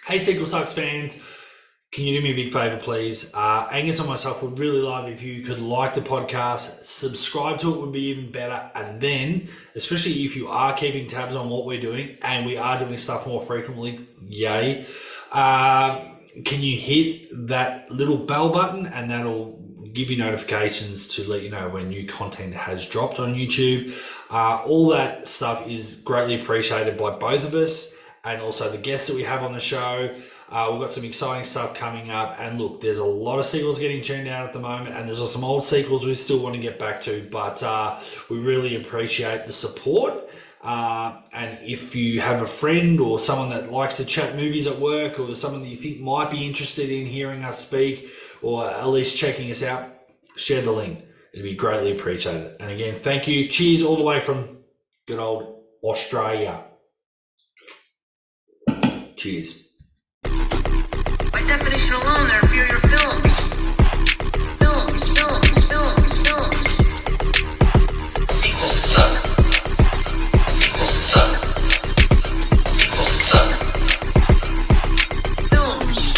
Hey, Sequel Sucks fans, can you do me a big favour, please? Angus and myself would really love if you could like the podcast, subscribe to it would be even better, and then, especially if you are keeping tabs on what we're doing, and we are doing stuff more frequently, yay, can you hit that little bell button and that'll give you notifications to let you know when new content has dropped on YouTube. All that stuff is greatly appreciated by both of us and also the guests that we have on the show. We've got some exciting stuff coming up. And look, there's a lot of sequels getting churned out at the moment, and there's some old sequels we still want to get back to, but we really appreciate the support. And if you have a friend or someone that likes to chat movies at work or someone that you think might be interested in hearing us speak or at least checking us out, share the link. It'd be greatly appreciated. And again, thank you. Cheers all the way from good old Australia. Cheers. By definition alone, they're inferior films. Films. Sequels suck. Sequels suck. Sequels suck. Films.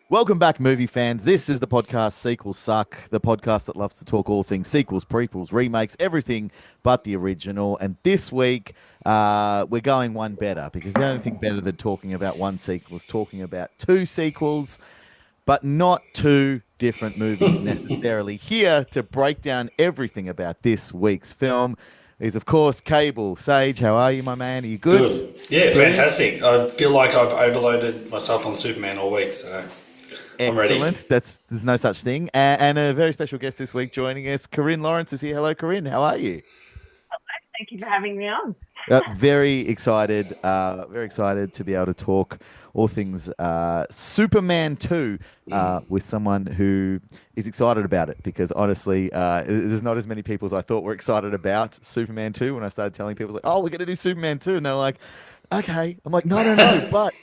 Welcome back, movie fans. This is the podcast Sequels Suck, the podcast that loves to talk all things sequels, prequels, remakes, everything but the original. And this week, we're going one better, because the only thing better than talking about one sequel is talking about two sequels, but not two different movies necessarily. Here to break down everything about this week's film is, of course, Cable. Sage, how are you, my man? Are you good? Good. Yeah, Brilliant. fantastic. I feel like I've overloaded myself on Superman all week, so I'm ready. Excellent. There's no such thing. And a very special guest this week joining us, Corrine Lawrence is here. Hello, Corrine. How are you? Thank you for having me on. Very excited to be able to talk all things Superman 2 with someone who is excited about it, because honestly, there's not as many people as I thought were excited about Superman 2 when I started telling people, like, oh, we're going to do Superman 2. And they're like, okay. I'm like, no, but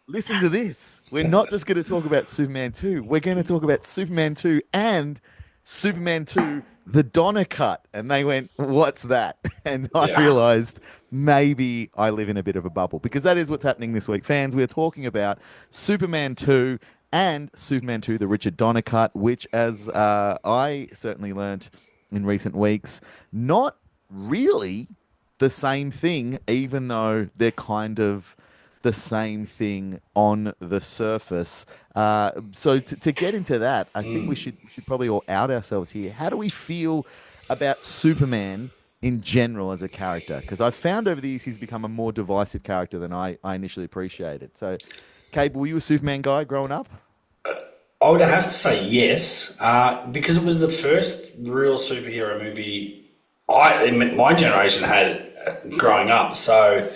listen to this. We're not just going to talk about Superman 2. We're going to talk about Superman 2 and Superman 2, the Donner cut. And they went, what's that? And I realized maybe I live in a bit of a bubble, because that is what's happening this week. Fans, we're talking about Superman 2 and Superman 2, the Richard Donner cut, which, as I certainly learnt in recent weeks, not really the same thing, even though they're kind of the same thing on the surface. So to get into that, I think we should probably all out ourselves here. How do we feel about Superman in general as a character? Because I've found over the years he's become a more divisive character than I initially appreciated. So, Cable, were you a Superman guy growing up? I would have to say yes, because it was the first real superhero movie my generation had growing up. So,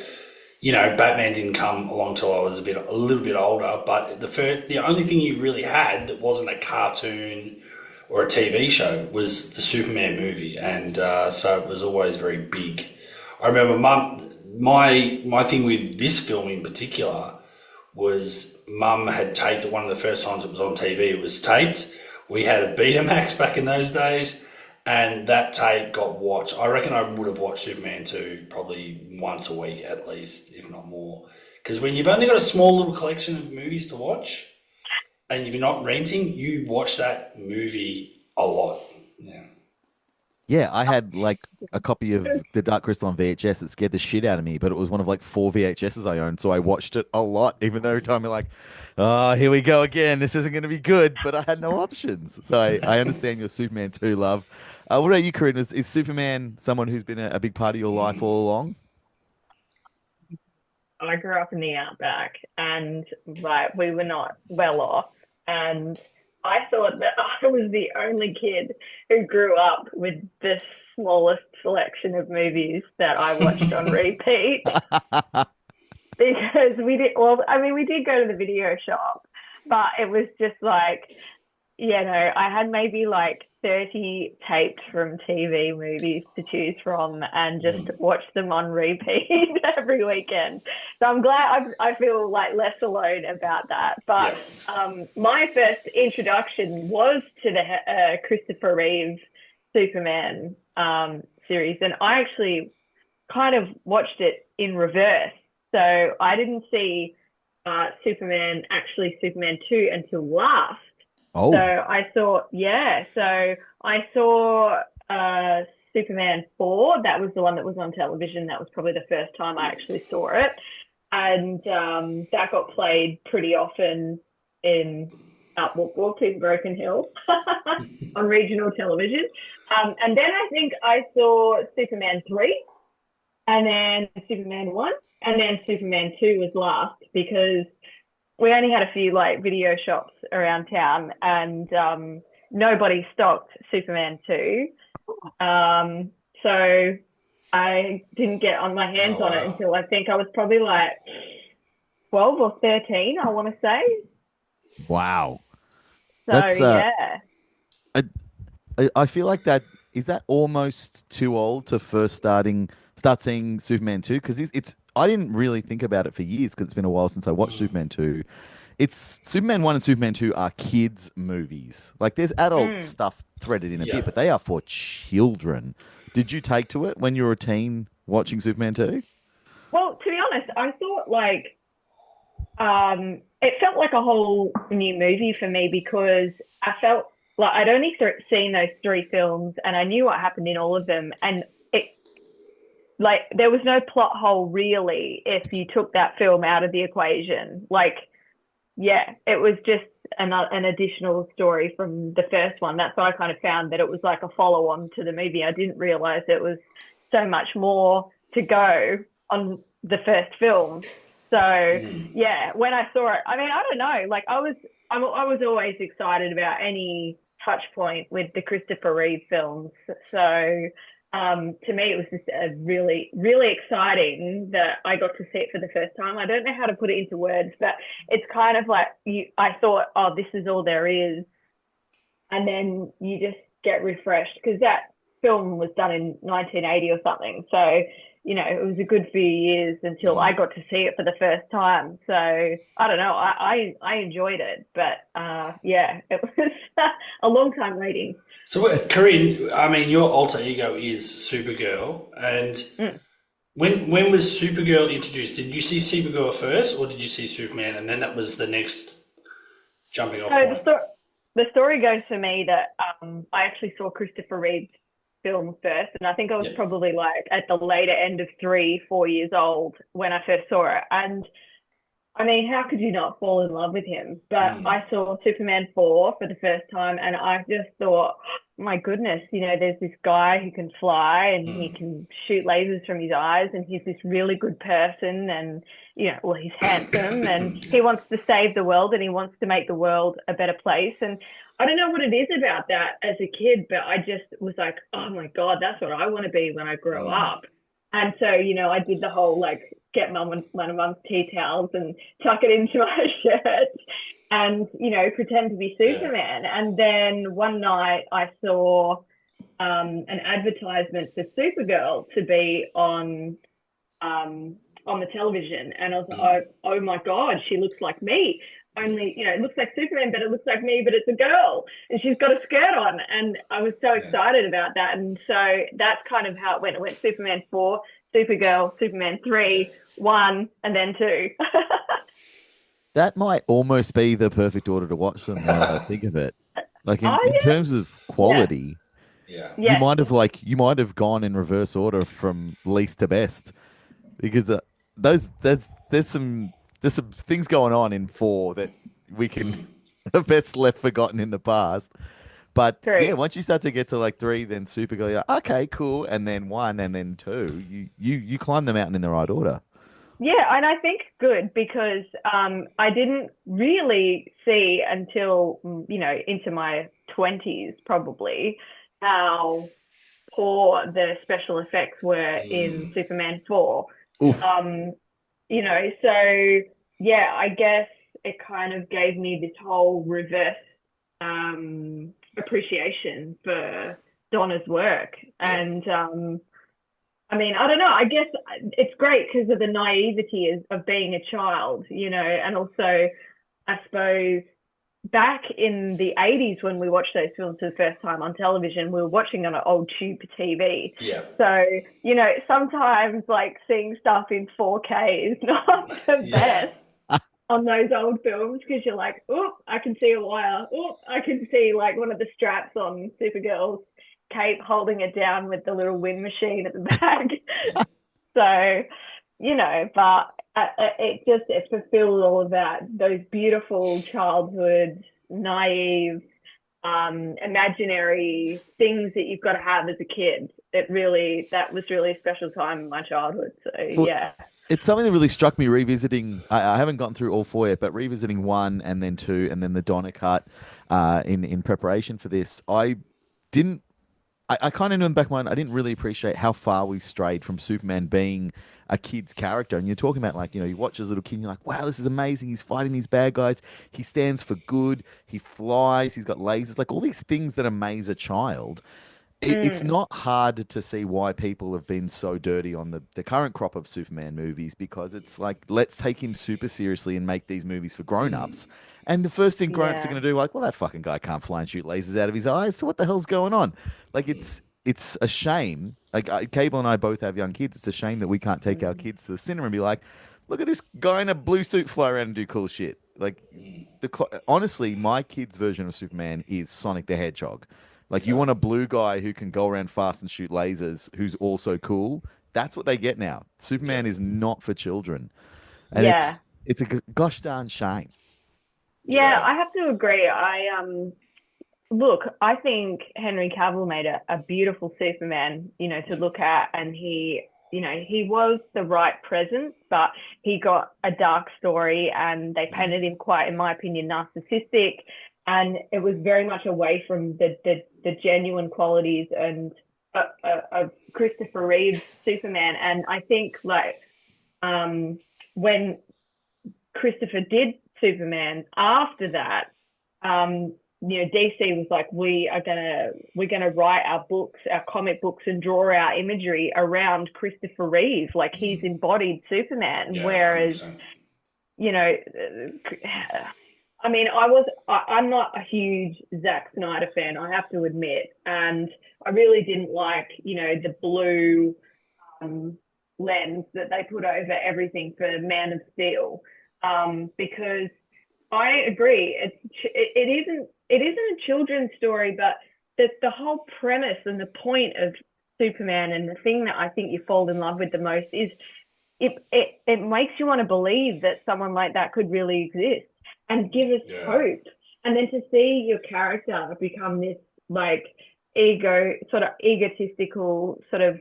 you know, Batman didn't come along till I was a little bit older. But the only thing you really had that wasn't a cartoon or a TV show was the Superman movie, and so it was always very big. I remember my thing with this film in particular was Mum had taped it. One of the first times it was on TV, it was taped. We had a Betamax back in those days, and that tape got watched. I reckon I would have watched Superman 2 probably once a week at least, if not more. Because when you've only got a small little collection of movies to watch, and if you're not renting, you watch that movie a lot. Yeah. Yeah, I had like a copy of The Dark Crystal on VHS that scared the shit out of me, but it was one of like 4 VHSs I owned, so I watched it a lot, even though every time you're like, oh, here we go again, this isn't going to be good, but I had no options. So I understand your Superman 2 love. What about you, Corinne? Is Superman someone who's been a big part of your life all along? I grew up in the outback, and like we were not well off, and I thought that I was the only kid who grew up with the smallest selection of movies that I watched on repeat. Because we did, well, I mean, we did go to the video shop, but it was just like, you know, I had maybe like 30 tapes from TV movies to choose from and just watch them on repeat every weekend. So I'm glad I feel like less alone about that. But my first introduction was to the Christopher Reeve Superman series, and I actually kind of watched it in reverse. So I didn't see Superman 2 until last. Oh, So I saw Superman 4. That was the one that was on television. That was probably the first time I actually saw it. And that got played pretty often in Walk in Broken Hill on regional television. And then I think I saw Superman 3 and then Superman 1 and then Superman 2 was last because we only had a few like video shops around town and nobody stocked Superman 2. So I didn't get on my hands on it until I think I was probably like 12 or 13, I want to say. wow. So, That's yeah. I feel like is that almost too old to first start seeing Superman 2 because it's I didn't really think about it for years because it's been a while since I watched Superman 2. It's Superman 1 and Superman 2 are kids movies. Like there's adult stuff threaded in a bit, but they are for children. Did you take to it when you were a teen watching Superman 2? Well, to be honest, I thought like it felt like a whole new movie for me because I felt like I'd only seen those 3 films and I knew what happened in all of them, and like there was no plot hole really if you took that film out of the equation. Like, yeah, it was just an additional story from the first one. That's why I kind of found that it was like a follow-on to the movie. I didn't realize it was so much more to go on the first film. So yeah, when I saw it, I mean, I don't know, like I was always excited about any touch point with the Christopher Reeve films. So to me, it was just really, really exciting that I got to see it for the first time. I don't know how to put it into words, but it's kind of like I thought, oh, this is all there is. And then you just get refreshed because that film was done in 1980 or something. So, you know, it was a good few years until I got to see it for the first time. So I don't know, I enjoyed it, but yeah, it was a long time waiting. So, Corrine, I mean, your alter ego is Supergirl, and when was Supergirl introduced? Did you see Supergirl first, or did you see Superman, and then that was the next jumping off point? The story goes for me that I actually saw Christopher Reeve's film first, and I think I was probably like at the later end of 3-4 years old when I first saw it. And I mean, how could you not fall in love with him? But I saw Superman 4 for the first time, and I just thought, my goodness, you know, there's this guy who can fly and he can shoot lasers from his eyes, and he's this really good person, and, you know, well, he's handsome, and he wants to save the world, and he wants to make the world a better place. And I don't know what it is about that as a kid, but I just was like, oh my God, that's what I want to be when I grow up. And so, you know, I did the whole like get one of mum's tea towels and tuck it into my shirt and, you know, pretend to be Superman. And then one night I saw an advertisement for Supergirl to be on the television. And I was like, oh my God, she looks like me. Only, you know, it looks like Superman, but it looks like me, but it's a girl and she's got a skirt on. And I was so excited about that. And so that's kind of how it went. It went Superman 4, Supergirl, Superman 3, 1, and then 2. That might almost be the perfect order to watch them now that I think of it. Like in terms of quality, you might have gone in reverse order from least to best because there's some things going on in 4 that we can have best left forgotten in the past. But yeah, once you start to get to like 3, then Supergirl, you're like, okay, cool, and then 1, and then 2, you climb the mountain in the right order. Yeah, and I think good because I didn't really see until, you know, into my 20s probably how poor the special effects were in Superman 4. You know, so yeah, I guess it kind of gave me this whole reverse appreciation for Donna's work. And I mean, I don't know, I guess it's great because of the naivety of being a child, you know, and also I suppose back in the 80s when we watched those films for the first time on television, we were watching on an old tube TV. Yeah. So, you know, sometimes like seeing stuff in 4K is not the best on those old films, because you're like, oh, I can see a wire. Oh, I can see like one of the straps on Supergirl's cape holding it down with the little wind machine at the back. So, you know, but it fulfilled all of that, those beautiful childhood, naive, imaginary things that you've got to have as a kid. That was really a special time in my childhood. So, Well, yeah. it's something that really struck me revisiting. I haven't gotten through all four yet, but revisiting one and then two and then the Donna cut in preparation for this, I didn't. I kind of knew in the back of my mind, I didn't really appreciate how far we've strayed from Superman being a kid's character. And you're talking about, like, you know, you watch as a little kid and you're like, wow, this is amazing. He's fighting these bad guys. He stands for good. He flies. He's got lasers. Like all these things that amaze a child. It's not hard to see why people have been so dirty on the current crop of Superman movies, because it's like, let's take him super seriously and make these movies for grown-ups. And the first thing grown-ups are going to do, like, well, that fucking guy can't fly and shoot lasers out of his eyes, so what the hell's going on? Like, it's a shame. Like, Cable and I both have young kids. It's a shame that we can't take our kids to the cinema and be like, look at this guy in a blue suit fly around and do cool shit. Like, honestly, my kid's version of Superman is Sonic the Hedgehog. Like, you want a blue guy who can go around fast and shoot lasers, who's also cool. That's what they get now. Superman is not for children, and it's a gosh darn shame. Yeah, I have to agree. I think Henry Cavill made a beautiful Superman, you know, to look at, and he was the right presence, but he got a dark story, and they painted him quite, in my opinion, narcissistic. And it was very much away from the genuine qualities and of Christopher Reeve's Superman. And I think, like, when Christopher did Superman after that, you know, DC was like, we're gonna write our books, our comic books, and draw our imagery around Christopher Reeve. Like, he's embodied Superman, whereas, 100%. You know. I mean, I'm not a huge Zack Snyder fan, I have to admit. And I really didn't like, you know, the blue lens that they put over everything for Man of Steel. Because I agree, it isn't a children's story, but the whole premise and the point of Superman, and the thing that I think you fall in love with the most, is it makes you want to believe that someone like that could really exist. And give us hope. And then to see your character become this, like, egotistical, sort of,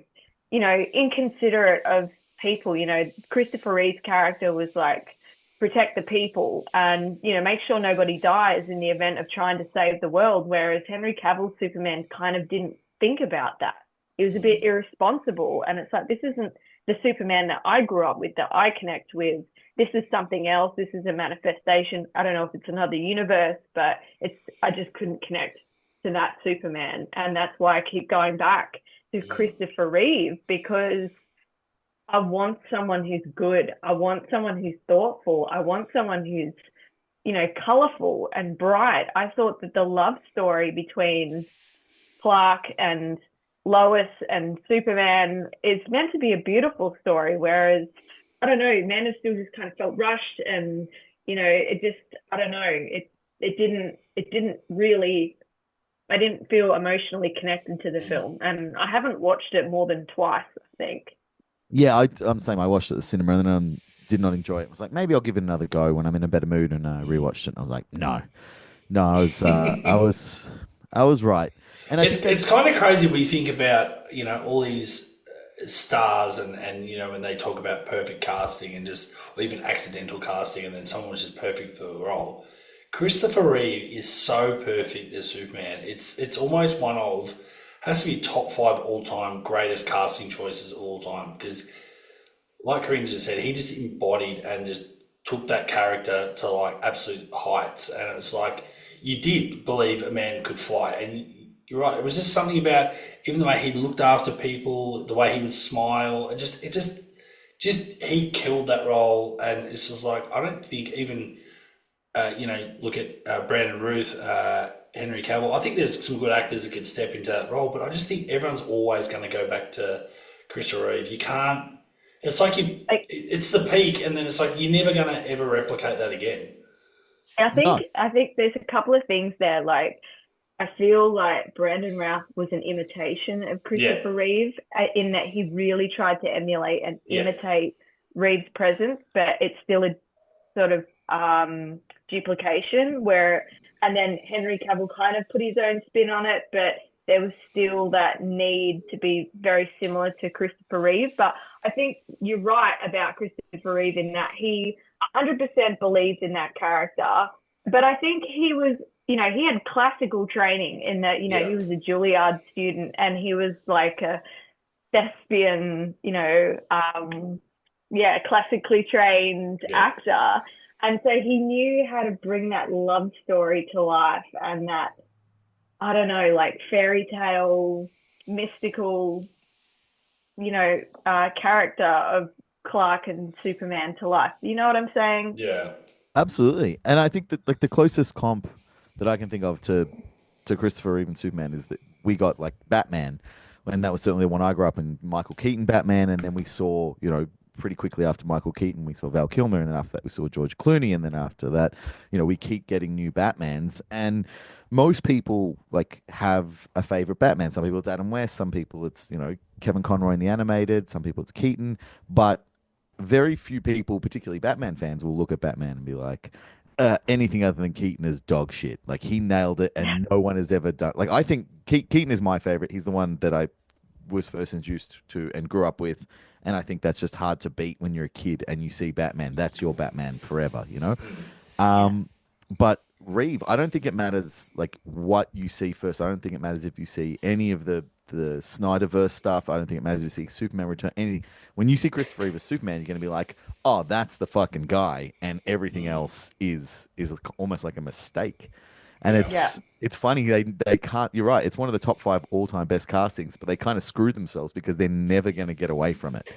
you know, inconsiderate of people. You know, Christopher Reeve's character was like, protect the people and, you know, make sure nobody dies in the event of trying to save the world. Whereas Henry Cavill's Superman kind of didn't think about that. He was a bit irresponsible. And it's like, this isn't the Superman that I grew up with, that I connect with. This is something else. This is a manifestation. I don't know if it's another universe, but I just couldn't connect to that Superman. And that's why I keep going back to Christopher Reeve, because I want someone who's good. I want someone who's thoughtful. I want someone who's, you know, colorful and bright. I thought that the love story between Clark and Lois and Superman is meant to be a beautiful story, whereas, I don't know, Man of Steel just kind of felt rushed, and, you know, it just, I don't know, it didn't really, I didn't feel emotionally connected to the film, and I haven't watched it more than twice, I think. Yeah, I'm the same. I watched it at the cinema and then did not enjoy it. I was like, maybe I'll give it another go when I'm in a better mood, and rewatched it. And I was like, no, I was right. And it's kind of crazy when you think about, you know, all these stars and you know, when they talk about perfect casting and just, or even accidental casting, and then someone was just perfect for the role. Christopher Reeve is so perfect as Superman. It's almost has to be top 5 all-time greatest casting choices of all time, because like Corrine just said, he just embodied and just took that character to like absolute heights, and it's like you did believe a man could fly. And you're right, it was just something about even the way he looked after people, the way he would smile, it just he killed that role. And it's just like, I don't think even look at Brandon Ruth, Henry Cavill. I think there's some good actors that could step into that role, but I just think everyone's always going to go back to Christopher Reeve. You can't. It's like it's the peak, and then it's like you're never going to ever replicate that again. I think there's a couple of things there. Like, I feel like Brandon Routh was an imitation of Christopher Reeve in that he really tried to emulate and imitate Reeve's presence, but it's still a sort of duplication and then Henry Cavill kind of put his own spin on it, but there was still that need to be very similar to Christopher Reeve. But I think you're right about Christopher Reeve in that he 100% believes in that character. But I think he was, he had classical training in that, he was a Juilliard student and he was like a thespian, classically trained actor. And so he knew how to bring that love story to life and that, I don't know, like fairy tale, mystical, character of Clark and Superman to life. You know what I'm saying? Yeah. Absolutely. And I think that like the closest comp that I can think of to Christopher Reeve and Superman is that we got like Batman, and that was certainly the one I grew up in, Michael Keaton Batman, and then we saw, pretty quickly after Michael Keaton, we saw Val Kilmer, and then after that we saw George Clooney, and then after that, we keep getting new Batmans, and most people like have a favorite Batman. Some people it's Adam West, some people it's, Kevin Conroy in the animated, some people it's Keaton, but very few people, particularly Batman fans, will look at Batman and be like, anything other than Keaton is dog shit. Like, he nailed it, and no one has ever done. Like, I think Keaton is my favorite. He's the one that I was first introduced to and grew up with, and I think that's just hard to beat when you're a kid and you see Batman. That's your Batman forever, But Reeve, I don't think it matters like what you see first. I don't think it matters if you see any of the Snyderverse stuff. I don't think it matters if you see Superman return. When you see Christopher Reeve as Superman, you're going to be like, oh, that's the fucking guy, and everything else is almost like a mistake. And it's funny, they can't. You're right. It's one of the top 5 all-time best castings, but they kind of screwed themselves because they're never going to get away from it.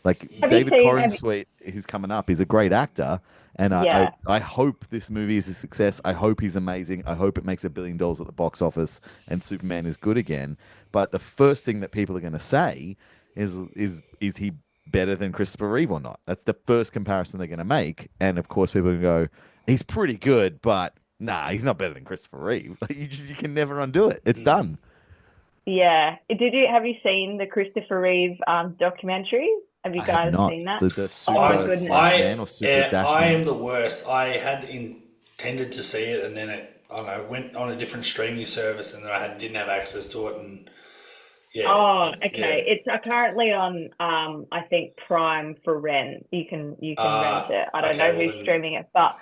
Like David Corenswet, who's coming up, is a great actor, and I hope this movie is a success. I hope he's amazing. I hope it makes $1 billion at the box office and Superman is good again. But the first thing that people are going to say is he better than Christopher Reeve or not? That's the first comparison they're going to make. And of course, people are going to go, he's pretty good, but nah, he's not better than Christopher Reeve. Like, you can never undo it. It's done. Yeah. Have you seen the Christopher Reeve documentary? Have you guys seen that? The Super Slash or Super Dash I Man? am the worst. I had intended to see it, and then it went on a different streaming service, and then I didn't have access to it, and Oh, okay. It's currently on, I think, Prime for rent. You can rent it. I don't know who's streaming it, but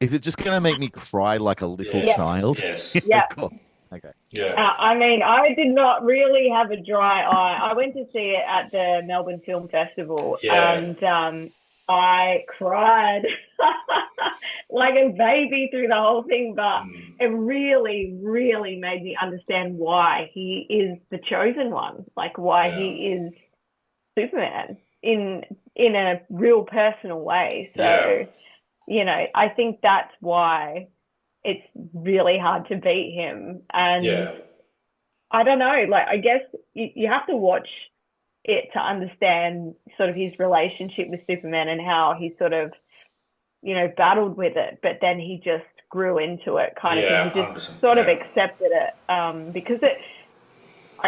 is it just going to make me cry like a little child? Yes. Yeah. Of course. Okay. Yeah. I did not really have a dry eye. I went to see it at the Melbourne Film Festival, and I cried like a baby through the whole thing, but it really, really made me understand why he is the chosen one, like why he is Superman in a real personal way. So, I think that's why it's really hard to beat him. And I don't know, like, I guess you have to watch it to understand sort of his relationship with Superman and how he sort of, battled with it, but then he just grew into it kind of thing. He just sort of accepted it because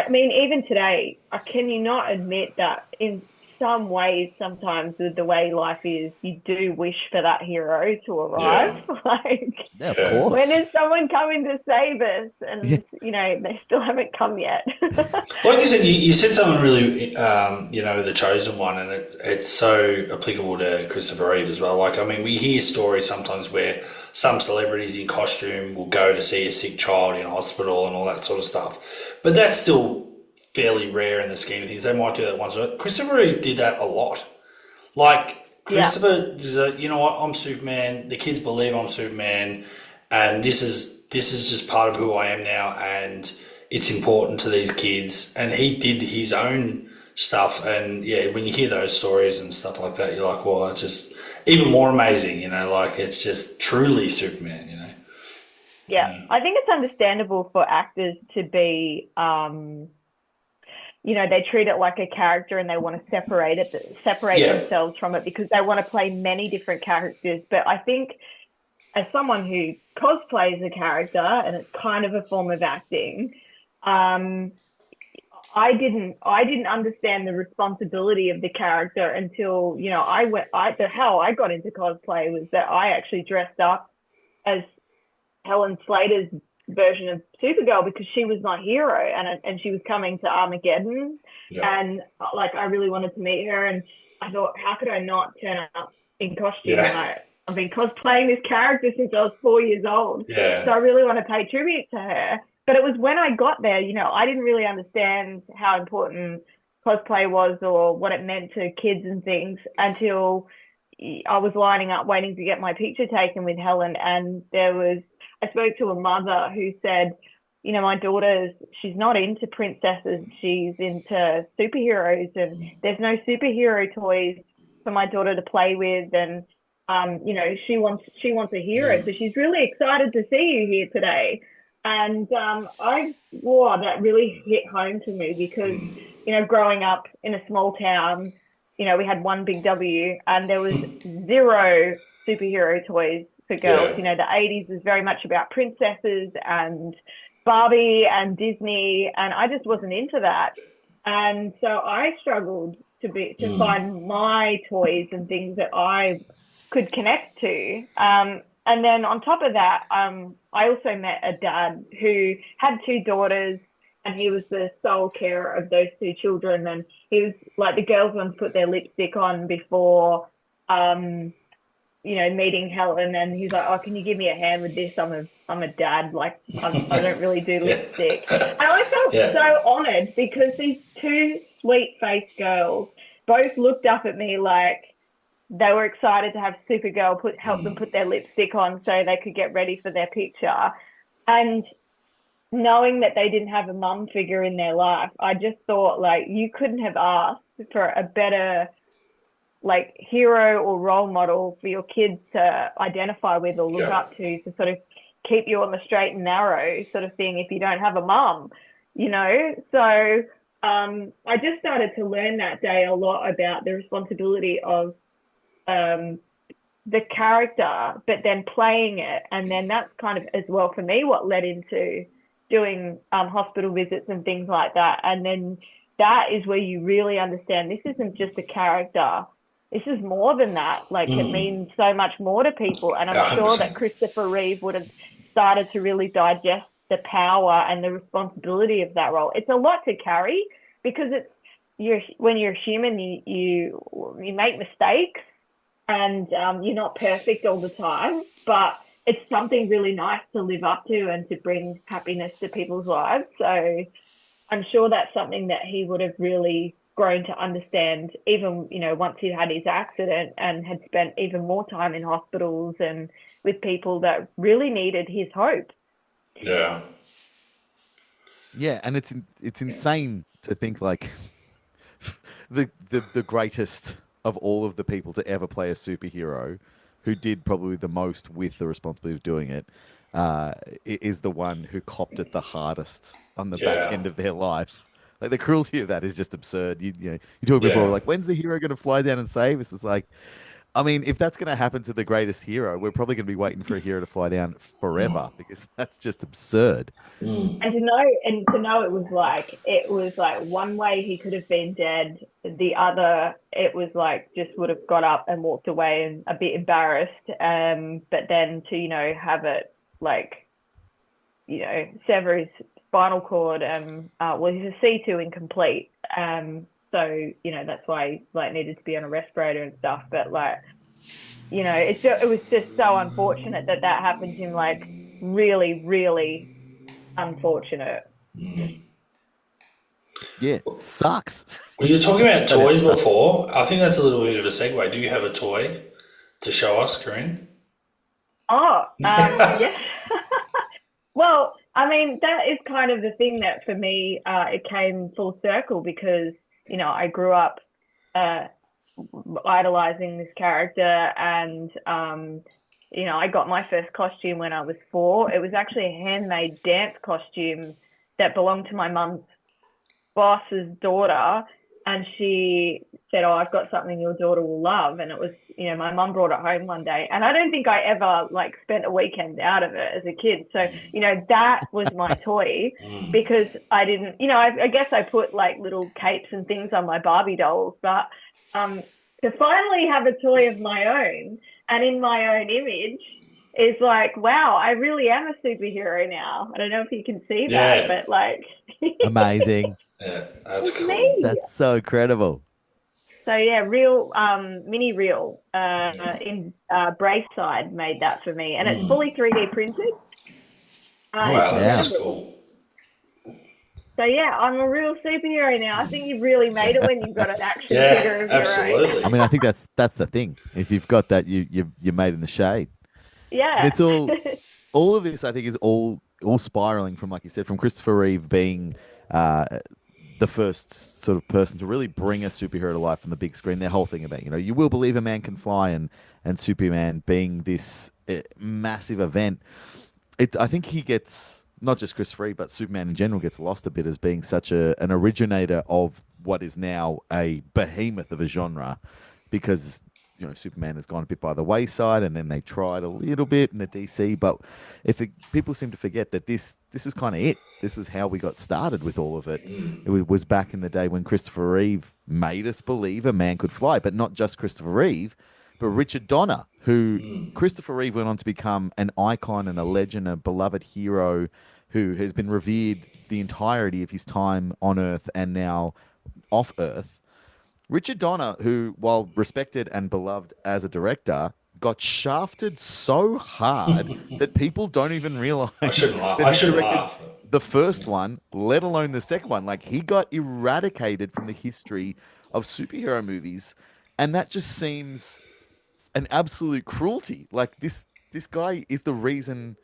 even today, can you not admit that in some ways, sometimes with the way life is, you do wish for that hero to arrive. Of course. When is someone coming to save us? And they still haven't come yet. Like you said, you said something really, the chosen one, and it's so applicable to Christopher Reeve as well. Like, we hear stories sometimes where some celebrities in costume will go to see a sick child in hospital and all that sort of stuff, but that's still fairly rare in the scheme of things. They might do that once. Christopher Reeve did that a lot. Like, Christopher is I'm Superman. The kids believe I'm Superman, and this is just part of who I am now, and it's important to these kids. And he did his own stuff, and when you hear those stories and stuff like that, you're like, well, even more amazing. You know, like it's just truly Superman. You know. Yeah, I think it's understandable for actors to be, they treat it like a character and they want to separate themselves from it because they want to play many different characters. But I think as someone who cosplays a character and it's kind of a form of acting, I didn't understand the responsibility of the character until, how I got into cosplay was that I actually dressed up as Helen Slater's version of Supergirl because she was my hero and she was coming to Armageddon and like I really wanted to meet her and I thought, how could I not turn up in costume? I've been cosplaying this character since I was 4 years old. So I really want to pay tribute to her. But it was when I got there, I didn't really understand how important cosplay was or what it meant to kids and things until I was lining up waiting to get my picture taken with Helen. And I spoke to a mother who said, my she's not into princesses. She's into superheroes and there's no superhero toys for my daughter to play with. And, she wants a hero. So she's really excited to see you here today. And that really hit home to me because, growing up in a small town, we had one big W and there was zero superhero toys for girls. The 80s was very much about princesses and Barbie and Disney, and I just wasn't into that. And so I struggled to find my toys and things that I could connect to. And then on top of that, I also met a dad who had two daughters and he was the sole carer of those two children. And he was like, the girls wanted to put their lipstick on before, meeting Helen. And he's like, oh, can you give me a hand with this? I'm a dad. Like, I don't really do lipstick. And I felt so honoured because these two sweet-faced girls both looked up at me like, they were excited to have Supergirl help them put their lipstick on so they could get ready for their picture. And knowing that they didn't have a mum figure in their life, I just thought, like, you couldn't have asked for a better, like, hero or role model for your kids to identify with or look up to sort of keep you on the straight and narrow sort of thing if you don't have a mum, So I just started to learn that day a lot about the responsibility of the character, but then playing it. And then that's kind of as well for me what led into doing hospital visits and things like that. And then that is where you really understand this isn't just a character. This is more than that. Like it means so much more to people. And I'm sure that Christopher Reeve would have started to really digest the power and the responsibility of that role. It's a lot to carry because when you're human, you make mistakes. And you're not perfect all the time, but it's something really nice to live up to and to bring happiness to people's lives. So I'm sure that's something that he would have really grown to understand, even, once he'd had his accident and had spent even more time in hospitals and with people that really needed his hope. Yeah. Yeah, and it's insane to think like the greatest of all of the people to ever play a superhero, who did probably the most with the responsibility of doing it, is the one who copped it the hardest on the back end of their life. Like the cruelty of that is just absurd. You talk before like, when's the hero going to fly down and save us? It's like, I mean, if that's going to happen to the greatest hero, we're probably going to be waiting for a hero to fly down forever because that's just absurd. And to know it was like one way he could have been dead, the other it was like just would have got up and walked away and a bit embarrassed. But then to have it like sever his spinal cord and he's a C2 incomplete. So that's why he like needed to be on a respirator and stuff. But like it was just so unfortunate that happened to him. Like really, really unfortunate. Yeah, sucks. Well, you were talking about toys before. I think that's a little bit of a segue. Do you have a toy to show us, Corrine? Oh, yes. Well, I mean, that is kind of the thing that for me, it came full circle because, I grew up idolizing this character, and I got my first costume when I was 4. It was actually a handmade dance costume that belonged to my mum's boss's daughter, and she said, "Oh, I've got something your daughter will love." And it was, my mum brought it home one day, and I don't think I ever spent a weekend out of it as a kid. So, that was my toy, because I didn't, I guess I put little capes and things on my Barbie dolls, but to finally have a toy of my own and in my own image is wow, I really am a superhero now. I don't know if you can see that, but amazing. Yeah, that's cool. Me. That's so incredible. So yeah, real mini reel in Braeside made that for me, and it's fully 3D printed. Wow, that's cool. So yeah, I'm a real superhero now. I think you've really made it when you've got an action figure of absolutely. your own. I mean, I think that's the thing. If you've got that, you're made in the shade. Yeah, And it's all of this. I think is all spiraling from, like you said, from Christopher Reeve being the first sort of person to really bring a superhero to life on the big screen. Their whole thing about, you will believe a man can fly, and Superman being this massive event. I think he gets, not just Christopher Reeve, but Superman in general gets lost a bit as being such an originator of what is now a behemoth of a genre, because Superman has gone a bit by the wayside, and then they tried a little bit in the DC. But people seem to forget that this was kind of it. This was how we got started with all of it. It was back in the day when Christopher Reeve made us believe a man could fly, but not just Christopher Reeve, but Richard Donner, who Christopher Reeve went on to become an icon and a legend, a beloved hero who has been revered the entirety of his time on Earth and now off Earth. Richard Donner, who, while respected and beloved as a director, got shafted so hard that people don't even realize I shouldn't laugh. that I he shouldn't directed laugh. the first one, let alone the second one. He got eradicated from the history of superhero movies, and that just seems an absolute cruelty. This guy is the reason,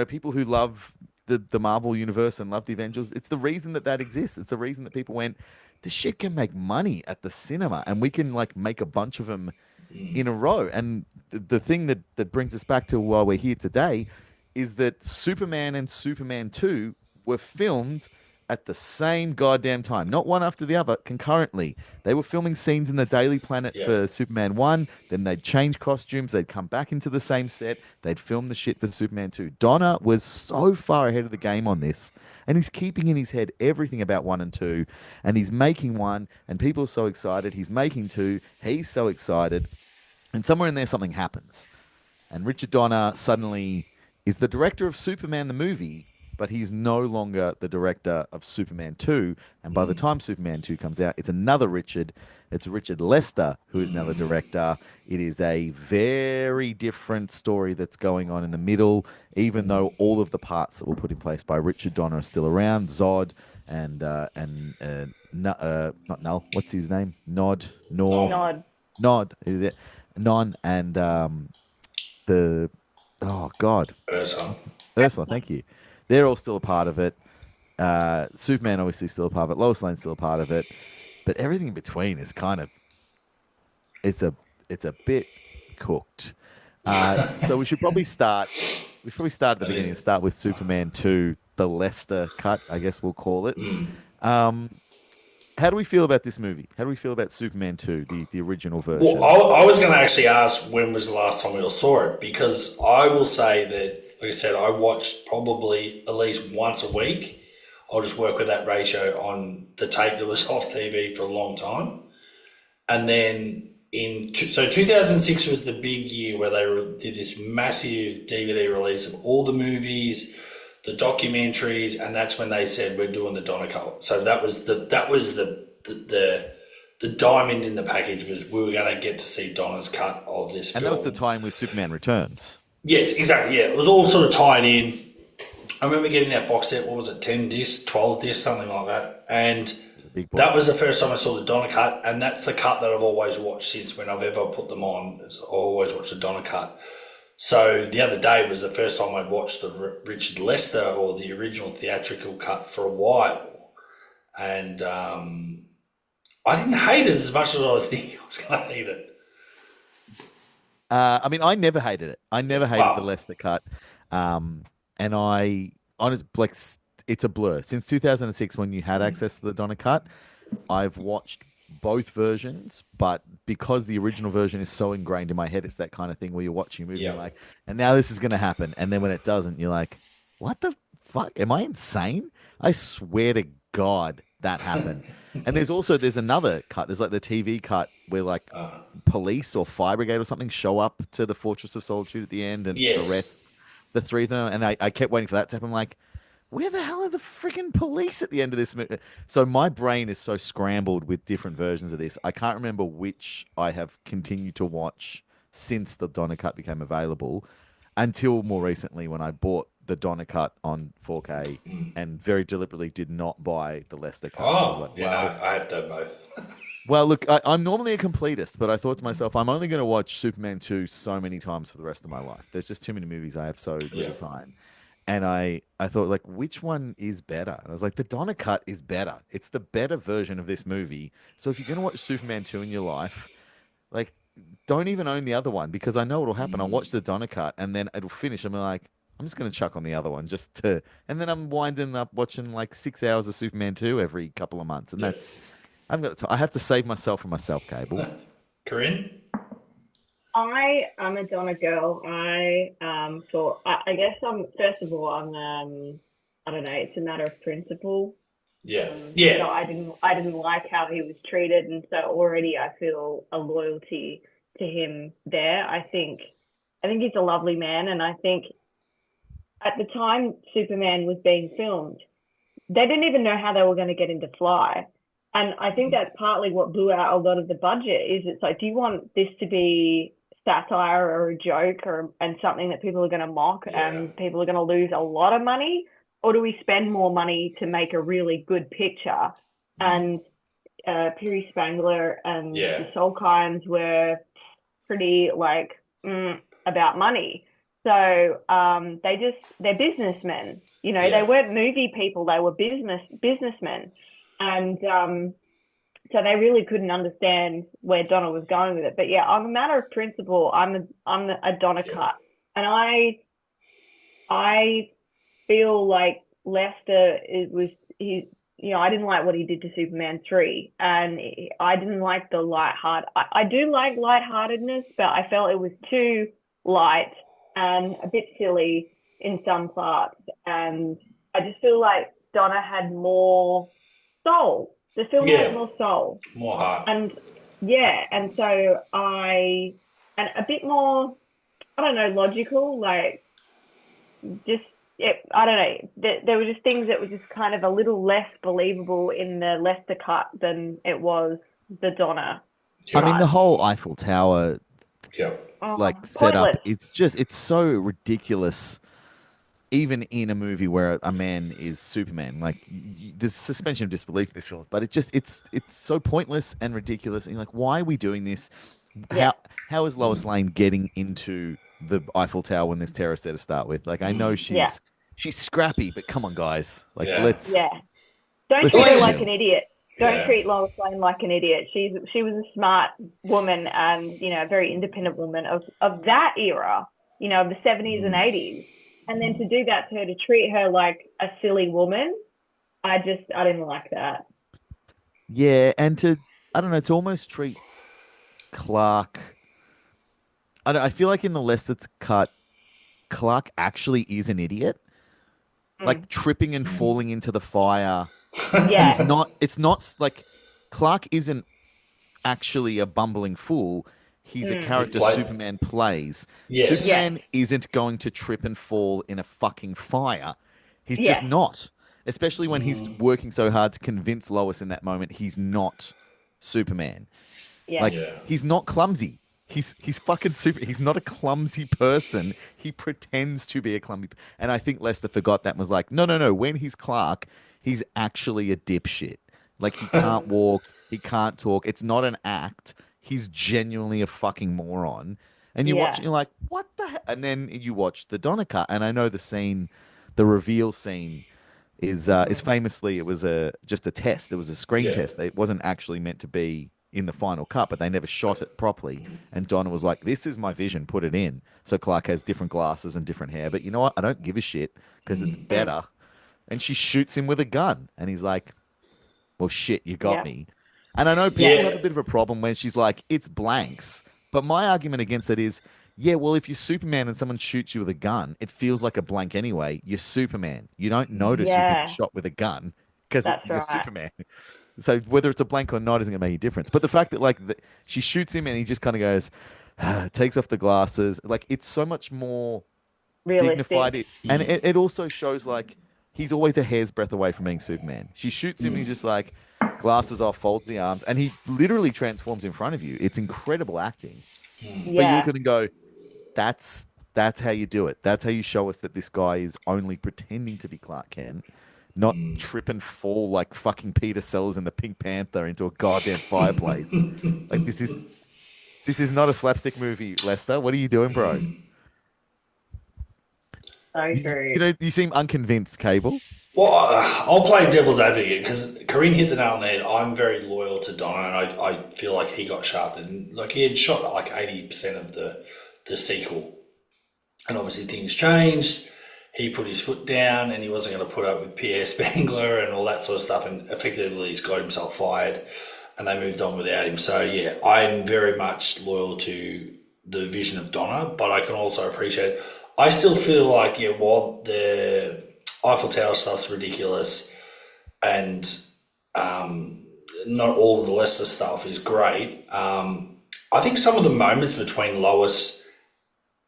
people who love the Marvel universe and love the Avengers, it's the reason that exists. It's the reason that people went, this shit can make money at the cinema, and we can make a bunch of them in a row. And the thing that brings us back to why we're here today is that Superman and Superman 2 were filmed at the same goddamn time, not one after the other, concurrently. They were filming scenes in the Daily Planet for Superman 1, then they'd change costumes, they'd come back into the same set, they'd film the shit for Superman 2. Donner was so far ahead of the game on this, and he's keeping in his head everything about 1 and 2, and he's making 1, and people are so excited. He's making 2, he's so excited, and somewhere in there something happens. And Richard Donner suddenly is the director of Superman the movie, but he's no longer the director of Superman 2. And by the time Superman 2 comes out, it's another Richard. It's Richard Lester who is now the director. It is a very different story that's going on in the middle, even though all of the parts that were put in place by Richard Donner are still around. Zod and not Null. What's his name? Nod. Is it? Non and Ursula. Thank you. They're all still a part of it. Superman obviously still a part of it. Lois Lane's still a part of it. But everything in between is kind of it's a bit cooked. So we should probably start at the beginning and start with Superman 2, the Lester cut, I guess we'll call it. How do we feel about this movie? How do we feel about Superman 2, the original version? Well, I was going to actually ask when was the last time we all saw it, because I will say that, like I said, I watched probably at least once a week. I'll just work with that ratio on the tape that was off TV for a long time. And then 2006 was the big year where they did this massive DVD release of all the movies, the documentaries, and that's when they said we're doing the Donner cut. So that was the diamond in the package, was we were going to get to see Donner's cut of this film. And that was the time with Superman Returns. Yes, exactly. Yeah, it was all sort of tied in. I remember getting that box set. What was it? 10 discs, 12 discs, something like that. And that was the first time I saw the Donner cut, and that's the cut that I've always watched since when I've ever put them on. I've always watched the Donner cut. So the other day was the first time I'd watched the Richard Lester or the original theatrical cut for a while. And I didn't hate it as much as I was thinking I was going to hate it. I mean, I never hated it. I never hated the Wow. Lester cut. And I honestly, like, it's a blur. Since 2006, when you had access to the Donna cut, I've watched both versions, but because the original version is so ingrained in my head, it's that kind of thing where you're watching a movie and Yeah. you're like, and now this is going to happen. And then when it doesn't, you're like, what the fuck? Am I insane? I swear to God that happened. And there's another cut. There's like the TV cut where like police or fire brigade or something show up to the Fortress of Solitude at the end and Yes. arrest the three of them. And I kept waiting for that to happen. I'm like, where the hell are the freaking police at the end of this movie? So my brain is so scrambled with different versions of this. I can't remember which I have continued to watch since the Donna cut became available until more recently when I bought the Donna cut on 4K and very deliberately did not buy the Lester cut. I was Oh, like, yeah, no, I have done both. well, look, I'm normally a completist, but I thought to myself, I'm only going to watch Superman 2 so many times for the rest of my life. There's just too many movies. I have so little time. And I thought, like, which one is better? And I was like, the Donna cut is better. It's the better version of this movie. So if you're going to watch Superman 2 in your life, like, don't even own the other one because I know what'll happen. I'll watch the Donna cut and then it'll finish. I'm like, I'm just going to chuck on the other one just to, and then I'm winding up watching like 6 hours of Superman 2 every couple of months. And that's, I have to save myself from myself, Cable. Corinne? I am a Donna girl. I guess first of all I don't know, it's a matter of principle. Yeah. So I didn't like how he was treated, and so already I feel a loyalty to him there. I think he's a lovely man, and I think at the time Superman was being filmed, they didn't even know how they were going to get him to fly. And I think that's partly what blew out a lot of the budget is it's like, do you want this to be satire or a joke and something that people are going to mock and people are going to lose a lot of money? Or do we spend more money to make a really good picture? And Piri Spangler and the Soul Kinds were pretty like about money. So they're businessmen. You know, they weren't movie people. They were businessmen. And so they really couldn't understand where Donna was going with it. But yeah, on a matter of principle, I'm a Donna cut. And I feel like Lester, I didn't like what he did to Superman 3, and I didn't like the lighthearted. I do like lightheartedness, but I felt it was too light and a bit silly in some parts. And I just feel like Donna had more soul. The film had more soul. More heart. And so and a bit more, I don't know, logical, like just, I don't know. There were just things that were just kind of a little less believable in the Lester cut than it was the Donna. I mean, the whole Eiffel Tower, setup, it's so ridiculous. Even in a movie where a man is Superman, like there's suspension of disbelief in this film, but it's so pointless and ridiculous. And you're like, why are we doing this? How is Lois Lane getting into the Eiffel Tower when there's terrorists there to start with? Like, I know she's scrappy, but come on, guys, like let's don't treat her like an idiot. Don't treat Lois Lane like an idiot. She was a smart woman and a very independent woman of that era, of the 70s and 80s. And then to do that to her, to treat her like a silly woman, I didn't like that. Yeah, and to almost treat Clark. I feel like in the Lester's cut, Clark actually is an idiot, like tripping and falling into the fire. Yeah, it's not like Clark isn't actually a bumbling fool. He's a character Superman plays. Yes. Superman isn't going to trip and fall in a fucking fire. He's just not. Especially when he's working so hard to convince Lois in that moment he's not Superman. Yeah. He's not clumsy. He's fucking super. He's not a clumsy person. He pretends to be a clumsy. And I think Lester forgot that and was like, no. When he's Clark, he's actually a dipshit. Like, he can't walk. He can't talk. It's not an act. He's genuinely a fucking moron. And you watch, and you're like, what the hell? And then you watch the Donna cut, and I know the reveal scene is famously it was just a test. It was a screen test. It wasn't actually meant to be in the final cut, but they never shot it properly. And Donna was like, "This is my vision. Put it in." So Clark has different glasses and different hair. But you know what? I don't give a shit because it's better. And she shoots him with a gun, and he's like, "Well, shit, you got me." And I know people have a bit of a problem when she's like, "It's blanks." But my argument against it is, yeah, well, if you're Superman and someone shoots you with a gun, it feels like a blank anyway. You're Superman. You don't notice you've been shot with a gun because you're Superman. So whether it's a blank or not isn't going to make any difference. But the fact that she shoots him and he just kind of goes, takes off the glasses, like it's so much more dignified. And it also shows like he's always a hair's breadth away from being Superman. She shoots him, he's just like glasses off, folds the arms, and he literally transforms in front of you. It's incredible acting. But you look at it and go, that's how you do it. That's how you show us that this guy is only pretending to be Clark Kent, not trip and fall like fucking Peter Sellers in the Pink Panther into a goddamn fireplace. Like this is not a slapstick movie, Lester. What are you doing, bro? I agree. You seem unconvinced, Cable. Well, I'll play devil's advocate because Corrine hit the nail on the head. I'm very loyal to Donna, and I feel like he got shafted. And like he had shot like 80% of the sequel, and obviously things changed. He put his foot down, and he wasn't going to put up with Pierre Spangler and all that sort of stuff. And effectively, he's got himself fired, and they moved on without him. So yeah, I'm very much loyal to the vision of Donna, but I can also appreciate. I still feel like while the Eiffel Tower stuff's ridiculous, and not all of the Lester stuff is great. I think some of the moments between Lois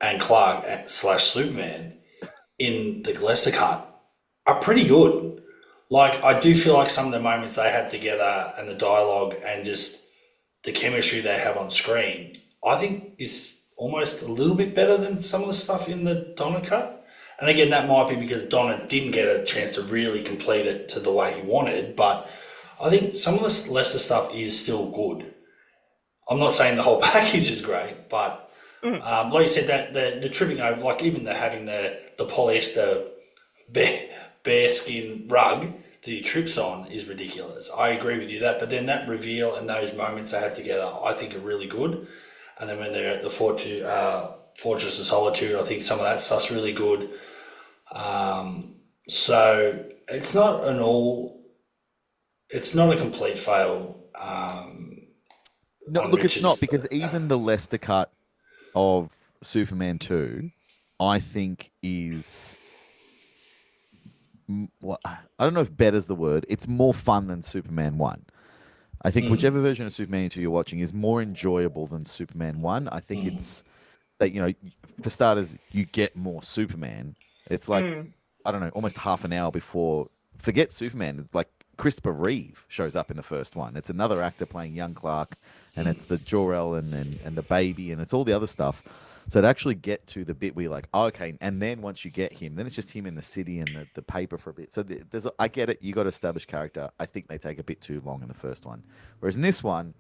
and Clark / Superman in the Lester cut are pretty good. Like, I do feel like some of the moments they had together and the dialogue and just the chemistry they have on screen, I think is almost a little bit better than some of the stuff in the Donna cut. And again, that might be because Donna didn't get a chance to really complete it to the way he wanted, but I think some of the Lester stuff is still good. I'm not saying the whole package is great, but like you said, that the tripping over, like even having the polyester bear skin rug that he trips on is ridiculous. I agree with you that, but then that reveal and those moments they have together, I think are really good. And then when they're at the Fortress of Solitude, I think some of that stuff's really good. So it's not a complete fail. No, look, it's not, because even the Lester cut of Superman 2, I think is, well, I don't know if better's the word. It's more fun than Superman 1. I think whichever version of Superman 2 you're watching is more enjoyable than Superman 1. I think it's that, for starters, you get more Superman. It's like, I don't know, almost half an hour before, forget Superman, like Christopher Reeve shows up in the first one. It's another actor playing young Clark, and it's the Jor-El and the baby, and it's all the other stuff. So to actually get to the bit where you're like, oh, okay, and then once you get him, then it's just him in the city and the paper for a bit. So I get it. You got to establish character. I think they take a bit too long in the first one, whereas in this one,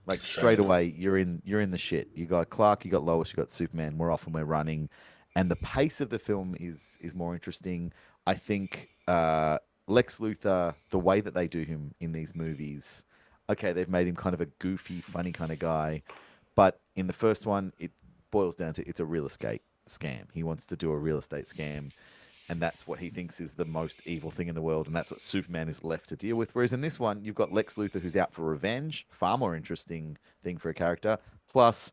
like straight away, you're in the shit. You got Clark, you got Lois, you got Superman. We're off and we're running, and the pace of the film is more interesting. I think Lex Luthor, the way that they do him in these movies, okay, they've made him kind of a goofy, funny kind of guy, but in the first one, it boils down to it's a real estate scam. He wants to do a real estate scam, and that's what he thinks is the most evil thing in the world, and that's what Superman is left to deal with. Whereas in this one, you've got Lex Luthor who's out for revenge, far more interesting thing for a character, plus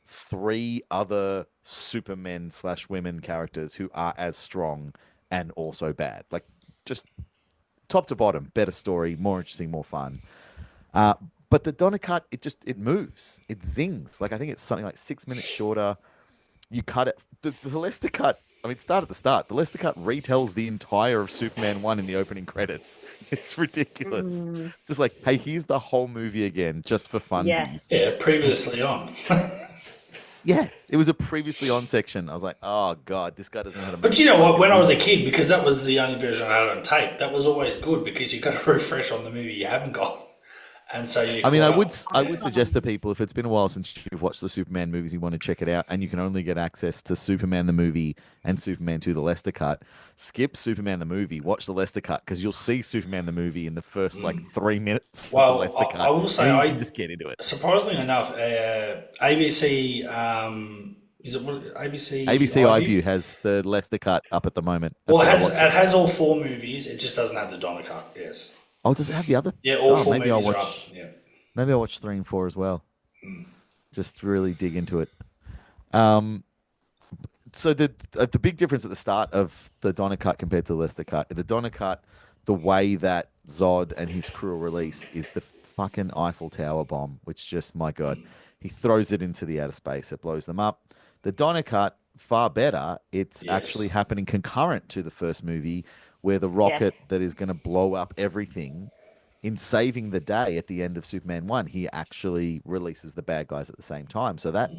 3 other Supermen / women characters who are as strong and also bad. Like, just top to bottom, better story, more interesting, more fun. But the Donna cut, it moves. It zings. Like, I think it's something like 6 minutes shorter. You cut it. The Lester cut, I mean, start at the start. The Lester cut retells the entire of Superman 1 in the opening credits. It's ridiculous. Just like, hey, here's the whole movie again, just for funsies. Yeah, previously on. Yeah, it was a previously on section. I was like, oh, God, this guy doesn't know how to But you know what? When I was a kid, because that was the only version I had on tape, that was always good because you got to refresh on the movie you haven't got. And so I mean, I would suggest to people, if it's been a while since you've watched the Superman movies, you want to check it out, and you can only get access to Superman the movie and Superman 2, the Lester cut. Skip Superman the movie, watch the Lester cut, because you'll see Superman the movie in the first 3 minutes. Well, of the Lester cut. I will say, and I you can just get into it. surprisingly enough, ABC, is it what, ABC iView has the Lester cut up at the moment. Well, it has all 4 movies. It just doesn't have the Donna cut. Yes. Oh, does it have the other? Yeah, all 4 maybe movies I'll are up. watch. Yeah. Maybe I'll watch 3 and 4 as well. Just really dig into it. So the big difference at the start of the Donner cut compared to the Lester cut, the Donner cut, the way that Zod and his crew are released is the fucking Eiffel Tower bomb, which just, my God, he throws it into the outer space. It blows them up. The Donner cut, far better. It's actually happening concurrent to the first movie, where the rocket that is going to blow up everything, in saving the day at the end of Superman 1, he actually releases the bad guys at the same time. So that,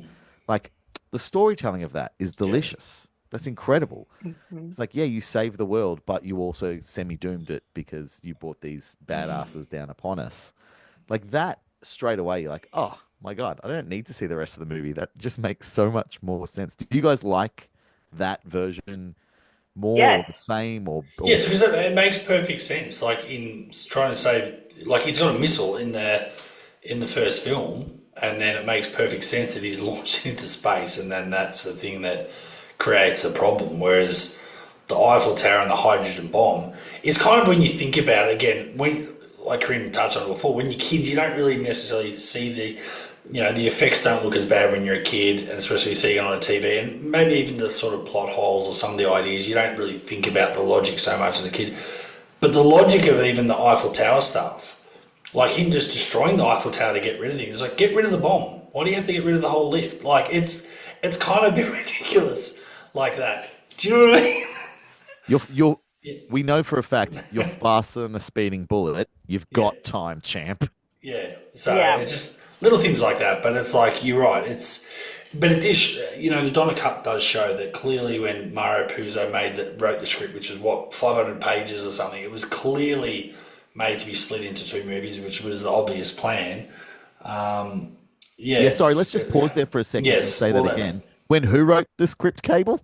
like, the storytelling of that is delicious. That's incredible. It's like, yeah, you saved the world, but you also semi-doomed it because you brought these badasses down upon us. Like that, straight away, you're like, oh my God, I don't need to see the rest of the movie. That just makes so much more sense. Do you guys like that version more or the same? Or yes, because it makes perfect sense. Like in trying to save, like he's got a missile in the first film, and then it makes perfect sense that he's launched into space, and then that's the thing that creates the problem. Whereas the Eiffel Tower and the hydrogen bomb is kind of, when you think about it again, when, like Kareem touched on it before, when you're kids, you don't really necessarily see the effects don't look as bad when you're a kid, and especially seeing it on a TV, and maybe even the sort of plot holes or some of the ideas, you don't really think about the logic so much as a kid. But the logic of even the Eiffel Tower stuff, like him just destroying the Eiffel Tower to get rid of things, like, get rid of the bomb. Why do you have to get rid of the whole lift? Like, it's kind of a bit ridiculous like that. Do you know what I mean? We know for a fact you're faster than a speeding bullet. You've got time, champ. Yeah. So it's just little things like that. But it's like, you're right. But it is, the Donner cut does show that clearly when Mario Puzo wrote the script, which was 500 pages or something, it was clearly made to be split into 2 movies, which was the obvious plan. Sorry, let's just pause there for a second and say that again. When who wrote the script, Cable?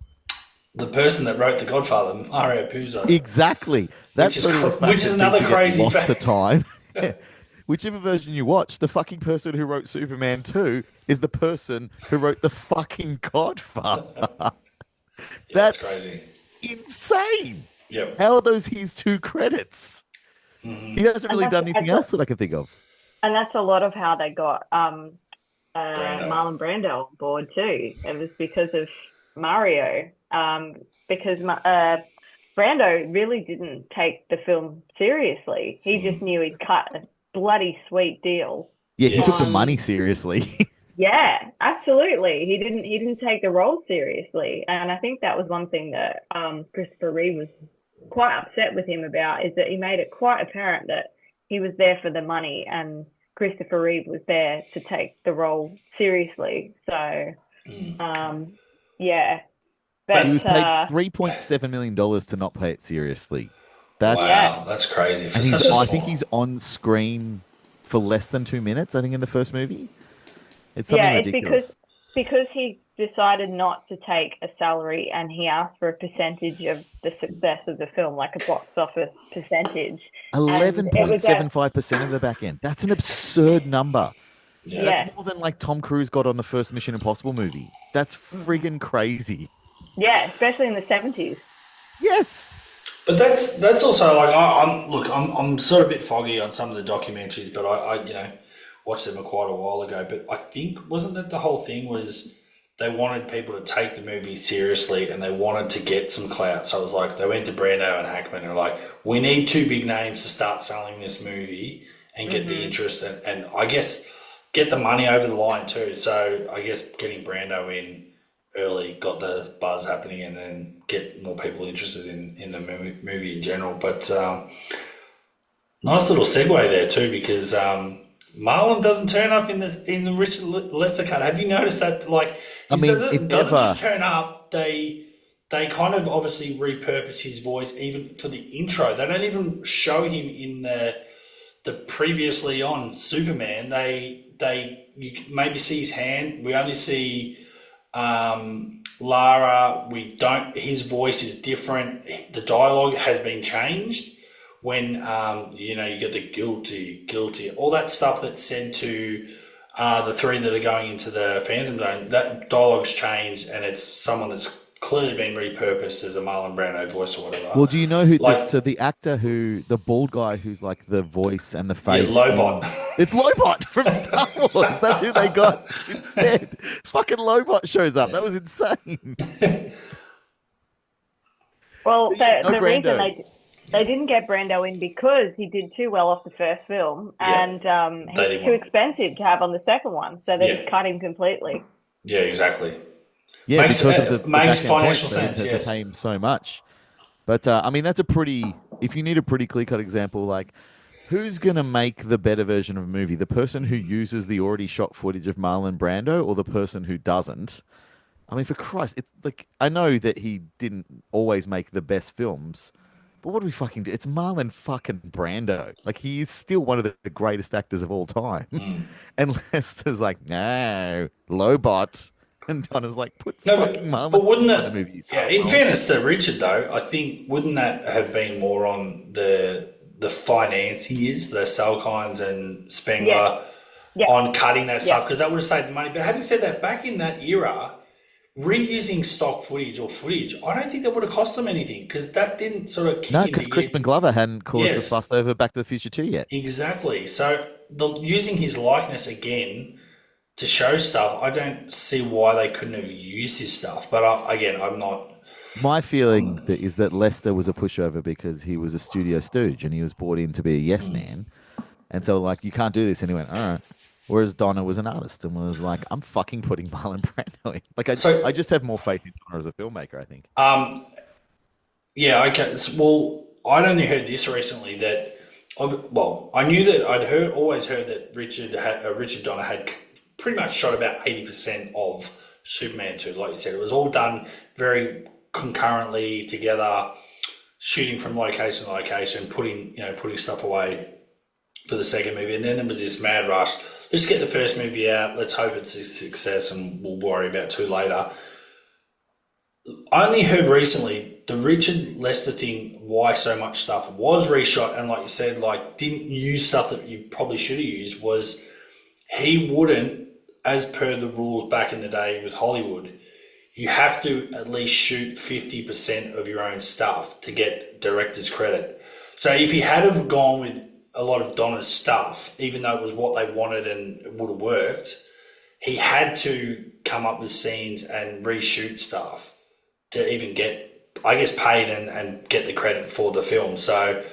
The person that wrote The Godfather, Mario Puzo. Exactly. That's which is another crazy fact. To time. Whichever version you watch, the fucking person who wrote Superman 2 is the person who wrote The fucking Godfather. That's crazy. Insane. Yep. How are those his 2 credits? He hasn't really done anything else that I can think of. And that's a lot of how they got Marlon Brando on board too. It was because of Mario. Because Brando really didn't take the film seriously. He just knew he'd cut a bloody sweet deal. Yeah, he took the money seriously. Yeah, absolutely. He didn't take the role seriously, and I think that was one thing that Christopher Reeve was quite upset with him about, is that he made it quite apparent that he was there for the money, and Christopher Reeve was there to take the role seriously. So, yeah. But he was paid $3.7 million to not pay it seriously. That's crazy. I think he's on screen for less than 2 minutes, I think, in the first movie. It's something ridiculous. Because he decided not to take a salary, and he asked for a percentage of the success of the film, like a box office percentage. 11.75% of the back end. That's an absurd number. Yeah. That's more than like Tom Cruise got on the first Mission Impossible movie. That's friggin' crazy. Yeah, especially in the 70s. Yes. But that's also like, I'm sort of a bit foggy on some of the documentaries, but I watched them quite a while ago. But I think, wasn't that the whole thing was they wanted people to take the movie seriously, and they wanted to get some clout. So it was like they went to Brando and Hackman and were like, we need 2 big names to start selling this movie and get the interest and I guess get the money over the line too. So I guess getting Brando in early got the buzz happening, and then get more people interested in the movie in general. But nice little segue there too, because Marlon doesn't turn up in the Richard Lester cut. Have you noticed that? Like, doesn't just turn up. They kind of obviously repurpose his voice even for the intro. They don't even show him in the the previously on Superman, you maybe see his hand. We only see Lara. We don't. His voice is different. The dialogue has been changed. When you get the guilty, all that stuff that's said to the three that are going into the Phantom Zone, that dialogue's changed, and it's someone that's clearly been repurposed as a Marlon Brando voice or whatever. Well, do you know who? So the actor the bald guy who's like the voice and the face. Yeah, Lobot. It's Lobot from Star Wars. That's who they got instead. Fucking Lobot shows up. That was insane. Well, the reason Brando. they didn't get Brando in because he did too well off the first film, and he was too expensive to have on the second one, so they just cut him completely. Yeah, exactly. Yeah, makes financial sense. They pay him so much, but I mean, that's if you need a pretty clear-cut example, like who's gonna make the better version of a movie? The person who uses the already shot footage of Marlon Brando, or the person who doesn't? I mean, for Christ, it's like I know that he didn't always make the best films. But what do we fucking do? It's Marlon fucking Brando. Like, he is still one of the greatest actors of all time. And Lester's like, no, Lobot. And Donna's like, put fucking Marlon but wouldn't in the movie. Yeah, in fairness to Richard, though, I think, wouldn't that have been more on the financiers, the Salkinds and Spengler, on cutting that stuff? Because that would have saved the money. But having said that, back in that era, reusing stock footage, I don't think that would have cost them anything because that didn't sort of kick in. No, because Crispin Glover hadn't caused the fuss over Back to the Future 2 yet. Exactly. So using his likeness again to show stuff, I don't see why they couldn't have used his stuff. But I'm not. My feeling is that Lester was a pushover because he was a studio stooge and he was brought in to be a yes man. And so, like, you can't do this. And he went, all right. Whereas Donna was an artist and was like, I'm fucking putting Marlon Brando in. Like, I just have more faith in Donna as a filmmaker, I think. Yeah, okay. Well, I'd only heard this recently that, I knew that always heard that Richard Donner had pretty much shot about 80% of Superman 2. Like you said, it was all done very concurrently together, shooting from location to location, putting stuff away for the second movie. And then there was this mad rush. Let's get the first movie out. Let's hope it's a success and we'll worry about 2 later. I only heard recently the Richard Lester thing, why so much stuff was reshot and, like you said, like didn't use stuff that you probably should have used, was he wouldn't, as per the rules back in the day with Hollywood, you have to at least shoot 50% of your own stuff to get director's credit. So if he had have gone with a lot of Donna's stuff, even though it was what they wanted and it would have worked, he had to come up with scenes and reshoot stuff to even get, I guess, paid and get the credit for the film. So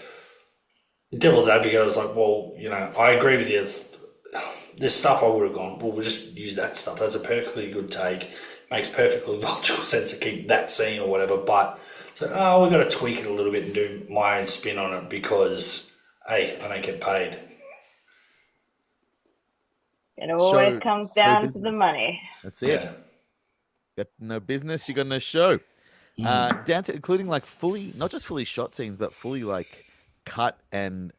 devil's advocate, I was like, well, I agree with you. There's stuff I would have gone, well, we'll just use that stuff. That's a perfectly good take. Makes perfectly logical sense to keep that scene or whatever. But, we've got to tweak it a little bit and do my own spin on it because, hey, I don't get paid. It always comes down to the money. That's it. Yeah. Got no business, you got no show. Down to including like fully, not just fully shot scenes, but fully like cut and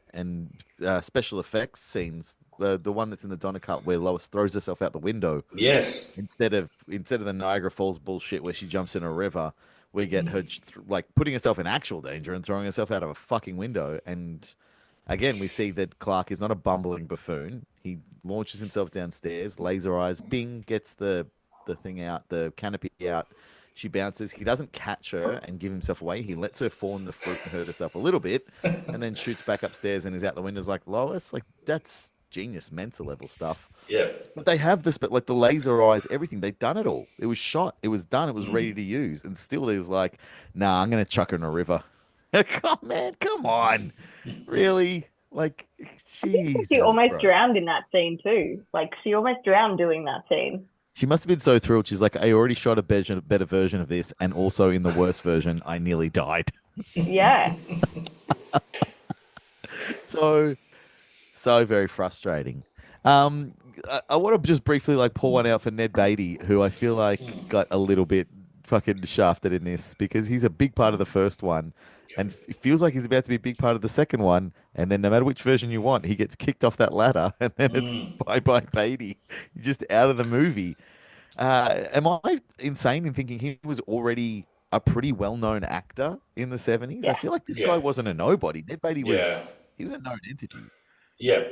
special effects scenes. The one that's in the Donna cut where Lois throws herself out the window. Yes. Instead of the Niagara Falls bullshit where she jumps in a river, we get her like putting herself in actual danger and throwing herself out of a fucking window. And again, we see that Clark is not a bumbling buffoon. He launches himself downstairs, laser eyes, bing, gets the thing out, the canopy out. She bounces. He doesn't catch her and give himself away. He lets her fall in the fruit and hurt herself a little bit, and then shoots back upstairs and is out the windows like, Lois, like, that's genius Mensa level stuff. Yeah. But they have this, but like the laser eyes, everything, they've done it all. It was shot. It was done. It was ready to use. And still he was like, nah, I'm going to chuck her in a river. Oh, man, come on. Really? Like, Jesus. She almost drowned in that scene too. Like, she almost drowned doing that scene. She must have been so thrilled. She's like, I already shot a better version of this, and also in the worst version, I nearly died. Yeah. So very frustrating. I want to just briefly like pour one out for Ned Beatty, who I feel like got a little bit fucking shafted in this because he's a big part of the first one, and it feels like he's about to be a big part of the second one. And then no matter which version you want, he gets kicked off that ladder, and then it's bye bye Beatty. You're just out of the movie. Am I insane in thinking he was already a pretty well-known actor in the 70s? I Yeah. feel like this Yeah. guy wasn't a nobody. Ned Beatty was Yeah. he was a known entity. Yeah.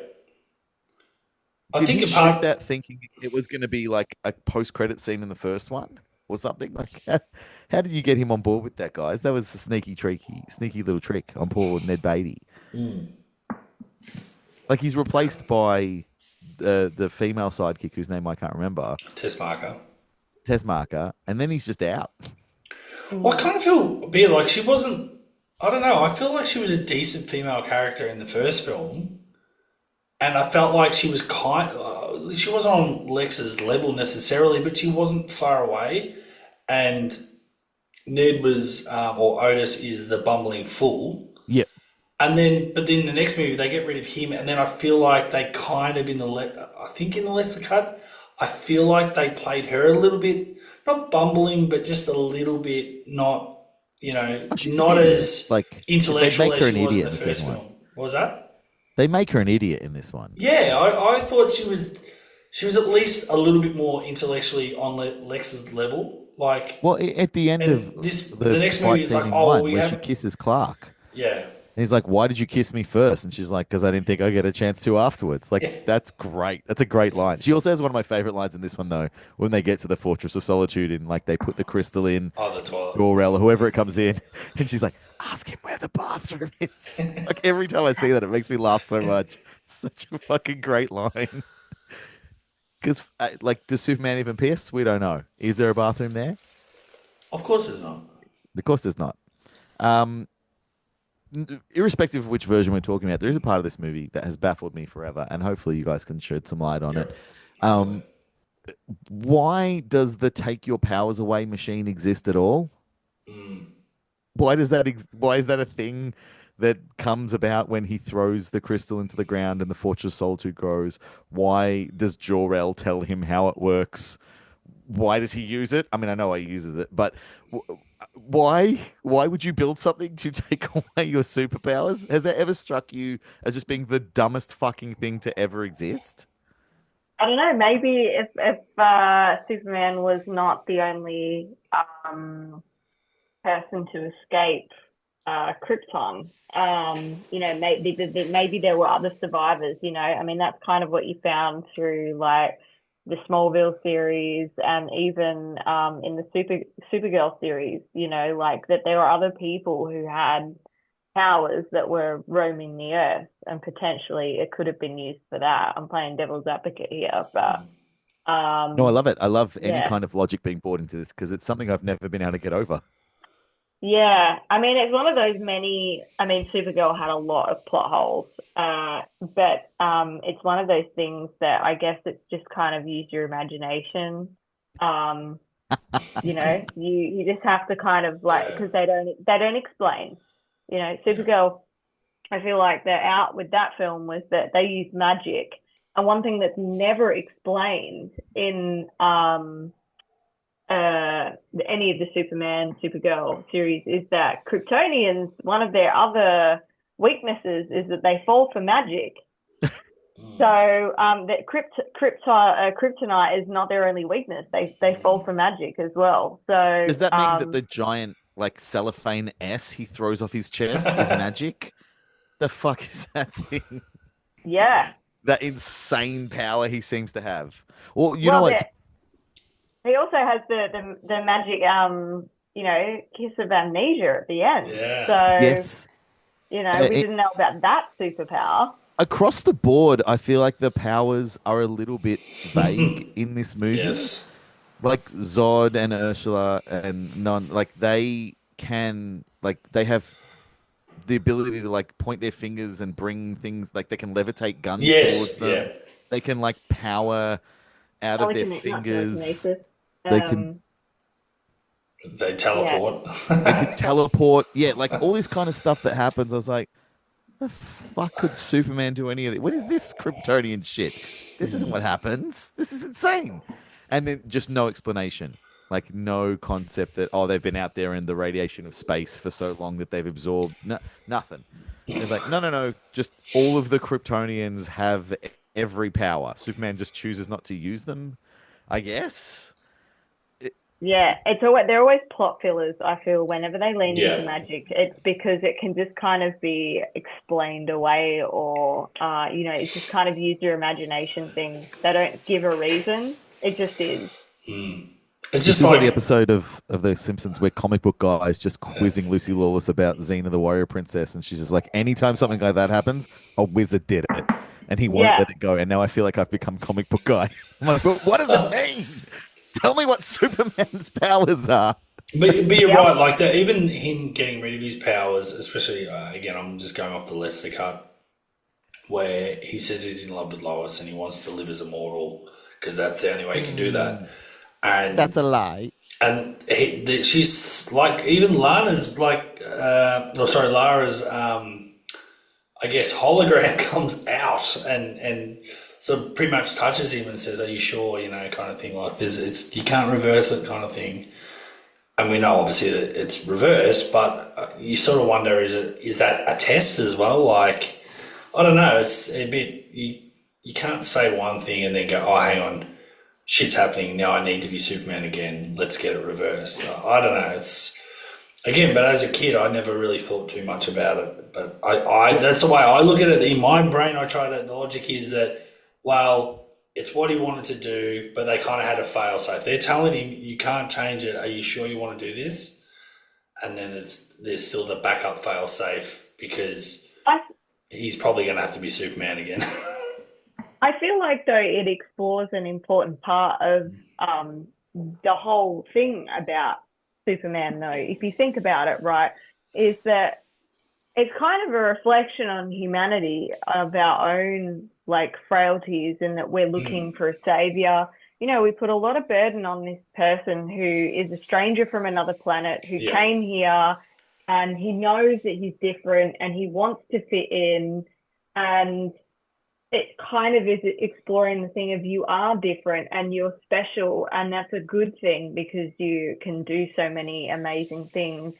I Did think he apart shoot that thinking it was going to be like a post-credit scene in the first one or something? Like, how did you get him on board with that, guys? That was a sneaky little trick on poor Ned Beatty. Like, he's replaced by the female sidekick whose name I can't remember, test marker. Tess Marker, and then he's just out. Well, I kind of feel a bit like she wasn't. I don't know. I feel like she was a decent female character in the first film, and I felt like she was she wasn't on Lex's level necessarily, but she wasn't far away. And Ned was, or Otis is the bumbling fool. Yep. And then, but then the next movie they get rid of him, and then I feel like they kind of in the lesser cut, I feel like they played her a little bit, not bumbling, but just a little bit not, not as like intellectual they make her as an she was in idiot the in the first second film. one. What was that? They make her an idiot in this one. Yeah, I thought she was at least a little bit more intellectually on Lex's level. Like, Well, at the end and of the next fight movie is scene like, in oh, one, we where she haven't. kisses Clark. Yeah. And he's like, "Why did you kiss me first?" And she's like, "Because I didn't think I'd get a chance to afterwards." Like, that's great. That's a great line. She also has one of my favorite lines in this one, though, when they get to the Fortress of Solitude and like they put the crystal in Oh, the toilet. Gorel or whoever it comes in, and she's like, "Ask him where the bathroom is." Like every time I see that, it makes me laugh so much. It's such a fucking great line. Because, like, does Superman even piss? We don't know. Is there a bathroom there? Of course, there's not. Of course, there's not. Irrespective of which version we're talking about, there is a part of this movie that has baffled me forever, and hopefully you guys can shed some light on it. Why does the take your powers away machine exist at all? Why does that? Why is that a thing that comes about when he throws the crystal into the ground and the Fortress of Solitude grows? Why does Jor-El tell him how it works? Why does he use it? I mean, I know he uses it, but why would you build something to take away your superpowers? Has that ever struck you as just being the dumbest fucking thing to ever exist? I don't know. Maybe if Superman was not the only person to escape Krypton, maybe there were other survivors. I mean, that's kind of what you found through like the Smallville series and even in the Supergirl series, like that there were other people who had powers that were roaming the earth, and potentially it could have been used for that. I'm playing devil's advocate here, but no, I love it. I love any kind of logic being brought into this because it's something I've never been able to get over. Yeah, I mean, it's one of those Supergirl had a lot of plot holes, but it's one of those things that I guess it's just kind of use your imagination. You just have to kind of like, because they don't explain. Supergirl, I feel like they're out with that film was that they use magic, and one thing that's never explained in any of the Superman, Supergirl series is that Kryptonians, one of their other weaknesses is that they fall for magic. So that kryptonite is not their only weakness. They fall for magic as well. So does that mean that the giant like cellophane S he throws off his chest is magic? The fuck is that thing? Yeah. That insane power he seems to have. Or you know what? He also has the magic, kiss of amnesia at the end. Yeah. So, yes. we didn't know about that superpower. Across the board, I feel like the powers are a little bit vague in this movie. Yes. Like Zod and Ursula and none, like they can, like they have the ability to like point their fingers and bring things, like they can levitate guns towards them. Yeah. They can like power out of their fingers. They can. They teleport. They can teleport. Yeah, like all this kind of stuff that happens. I was like, the fuck could Superman do any of it? What is this Kryptonian shit? This isn't what happens. This is insane. And then just no explanation. Like no concept that, oh, they've been out there in the radiation of space for so long that they've absorbed nothing. It's like, no. Just all of the Kryptonians have every power. Superman just chooses not to use them, I guess. Yeah, they're always plot fillers, I feel, whenever they lean Yeah. into magic. It's because it can just kind of be explained away or, it's just kind of use your imagination thing. They don't give a reason. It just is. It's This just is like like the episode of The Simpsons where comic book guy is just quizzing Lucy Lawless about Xena the Warrior Princess, and she's just like, anytime something like that happens, a wizard did it, and he won't Yeah. let it go. And now I feel like I've become comic book guy. I'm like, but what does it mean? Tell me what Superman's powers are. But you're right, like that. Even him getting rid of his powers, especially again, I'm just going off the Lester cut, where he says he's in love with Lois and he wants to live as a mortal because that's the only way he can do that. And That's a lie. and she's like, even Lana's like, Lara's, I guess hologram comes out and so pretty much touches him and says, "Are you sure?" Kind of thing. Like this, it's you can't reverse it, kind of thing. And we know obviously that it's reversed, but you sort of wonder, is that a test as well? Like, I don't know. It's a bit you can't say one thing and then go, "Oh, hang on, shit's happening now. I need to be Superman again. Let's get it reversed." I don't know. It's again, but as a kid, I never really thought too much about it. But I that's the way I look at it. In my brain, the logic is that, well, it's what he wanted to do, but they kind of had a fail safe. They're telling him, you can't change it. Are you sure you want to do this? And then there's still the backup fail safe because he's probably going to have to be Superman again. I feel like, though, it explores an important part of the whole thing about Superman, though, if you think about it, right, is that it's kind of a reflection on humanity of our own, like, frailties and that we're looking for a savior. We put a lot of burden on this person who is a stranger from another planet who came here and he knows that he's different and he wants to fit in, and it kind of is exploring the thing of you are different and you're special, and that's a good thing because you can do so many amazing things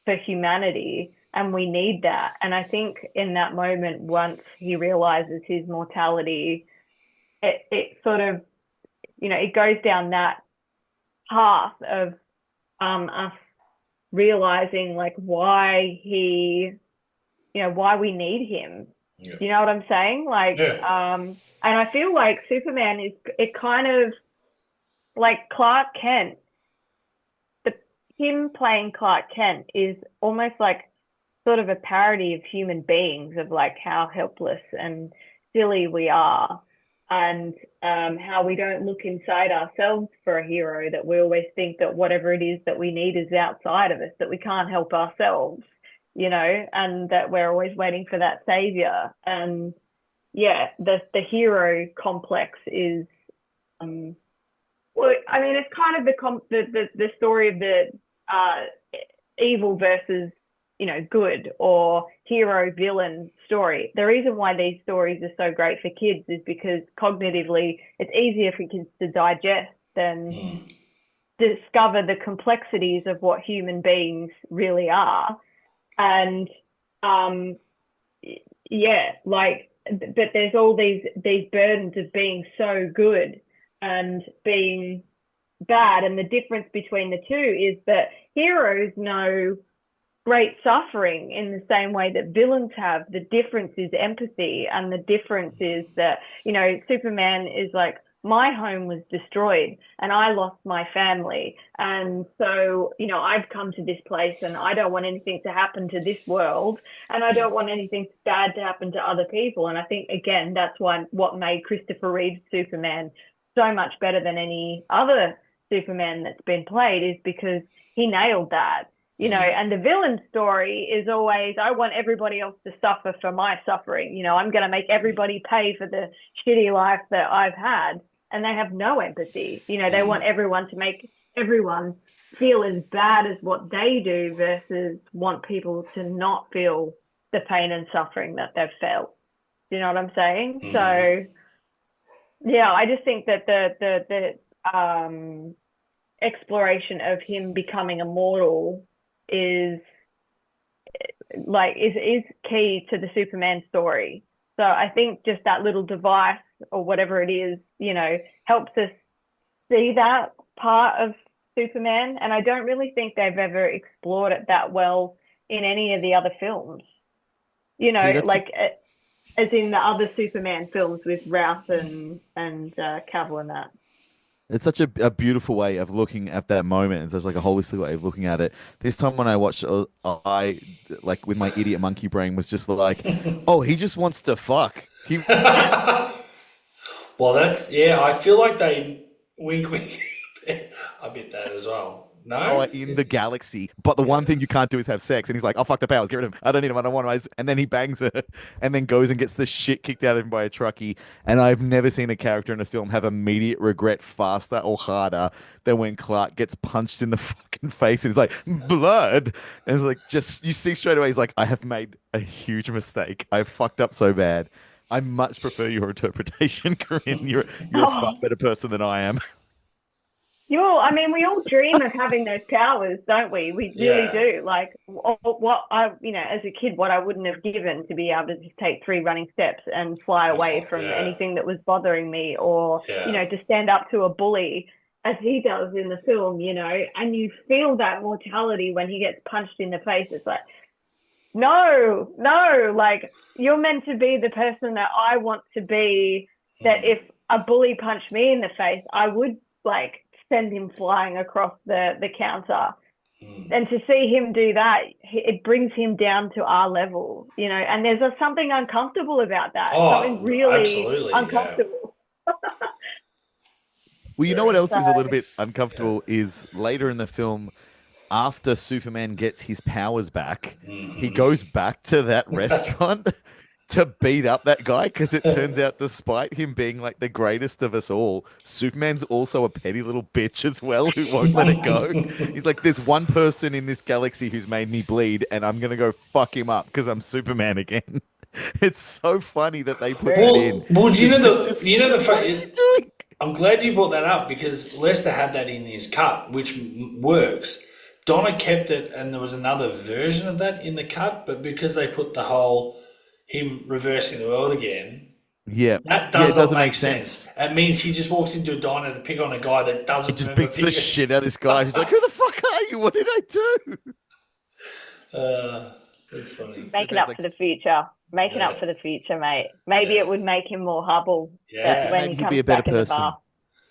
for humanity, and we need that. And I think in that moment, once he realizes his mortality, it sort of, it goes down that path of us realizing like why we need him. Yeah. You know what I'm saying? Like, and I feel like Superman it kind of like Clark Kent. Him playing Clark Kent is almost like sort of a parody of human beings, of like how helpless and silly we are, and how we don't look inside ourselves for a hero, that we always think that whatever it is that we need is outside of us, that we can't help ourselves, and that we're always waiting for that savior. And the hero complex is, well, I mean, it's kind of the story of the evil versus good, or hero villain story. The reason why these stories are so great for kids is because cognitively it's easier for kids to digest than discover the complexities of what human beings really are. And but there's all these burdens of being so good and being bad, and the difference between the two is that heroes know great suffering in the same way that villains have. The difference is empathy, and the difference is that Superman is like, my home was destroyed and I lost my family, and so I've come to this place and I don't want anything to happen to this world, and I don't want anything bad to happen to other people. And I think again that's what made Christopher Reeve's Superman so much better than any other Superman that's been played, is because he nailed that. And the villain story is always, I want everybody else to suffer for my suffering. I'm going to make everybody pay for the shitty life that I've had. And they have no empathy. They want everyone to make everyone feel as bad as what they do, versus want people to not feel the pain and suffering that they've felt. Do you know what I'm saying? So, yeah, I just think that exploration of him becoming immortal is key to the Superman story. So I think just that little device or whatever it is, helps us see that part of Superman. And I don't really think they've ever explored it that well in any of the other films. As in the other Superman films with Ralph and Cavill and that. It's such a beautiful way of looking at that moment. It's such like a holistic way of looking at it. This time when I watched, I like with my idiot monkey brain was just like, oh, he just wants to fuck. Well, I feel like they wink. I bet that as well. No? In the galaxy. But the one thing you can't do is have sex. And he's like, oh, fuck the powers. Get rid of him. I don't need him. I don't want him. And then he bangs her and then goes and gets the shit kicked out of him by a truckie. And I've never seen a character in a film have immediate regret faster or harder than when Clark gets punched in the fucking face and he's like, blood. And it's like, just, you see straight away, he's like, I have made a huge mistake. I've fucked up so bad. I much prefer your interpretation, Corinne. You're a far better person than I am. We all dream of having those powers, don't we? We really do. Like, what as a kid, what I wouldn't have given to be able to just take 3 running steps and fly away from anything that was bothering me, or to stand up to a bully as he does in the film, and you feel that mortality when he gets punched in the face. It's like, no, like, you're meant to be the person that I want to be. That if a bully punched me in the face, I would send him flying across the counter. And to see him do that, it brings him down to our level, and there's something uncomfortable about that. Something really uncomfortable. Yeah. Well, you know what else is a little bit uncomfortable is later in the film, after Superman gets his powers back, he goes back to that restaurant to beat up that guy, because it turns out, despite him being like the greatest of us all, Superman's also a petty little bitch as well who won't let it go. He's like, there's one person in this galaxy who's made me bleed, and I'm gonna go fuck him up because I'm Superman again. It's so funny that they put that in. Well, I'm glad you brought that up, because Lester had that in his cut, which works. Donna kept it, and there was another version of that in the cut, but because they put the whole him reversing the world again, that doesn't make sense. It means he just walks into a diner to pick on a guy that doesn't. He just beats the shit out of this guy. He's like, "Who the fuck are you? What did I do?" That's funny. Making up for the future. Making up for the future, mate. Maybe it would make him more humble. Yeah, when he comes be a better person.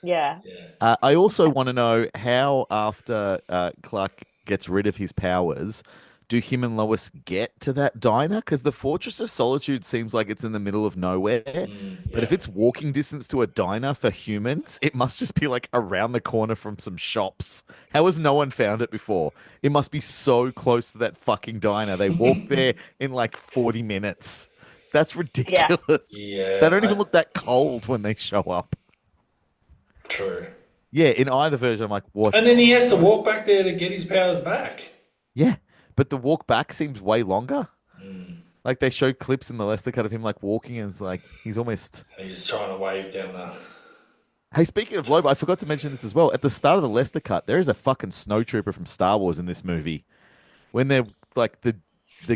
Yeah. I also want to know how, after Clark gets rid of his powers, do him and Lois get to that diner? Because the Fortress of Solitude seems like it's in the middle of nowhere. But if it's walking distance to a diner for humans, it must just be like around the corner from some shops. How has no one found it before? It must be so close to that fucking diner. They walk there in like 40 minutes. That's ridiculous. Yeah, they don't even look that cold when they show up. True. Yeah, in either version, I'm like, what? And then he has to walk back there to get his powers back. Yeah. But the walk back seems way longer. Like, they show clips in the Lester cut of him like walking, and it's like he's almost. He's trying to wave down the. Hey, speaking of Lobo, I forgot to mention this as well. At the start of the Lester cut, there is a fucking snowtrooper from Star Wars in this movie. When they're like the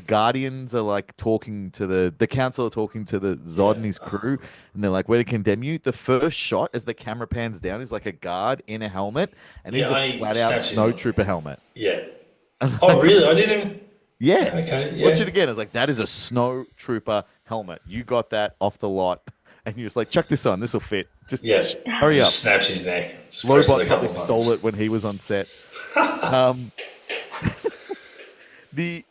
Guardians are like talking to the Council are talking to the Zod and his crew, and they're like, "We're to condemn you." The first shot as the camera pans down is like a guard in a helmet, and he's a flat out snowtrooper helmet. Yeah. Oh, really? I didn't even. Yeah. Okay. Yeah. Watch it again. I was like, that is a snow trooper helmet. You got that off the lot. And you're just like, chuck this on. This will fit. Just hurry up. Just snaps his neck. Lobot probably stole it when he was on set. The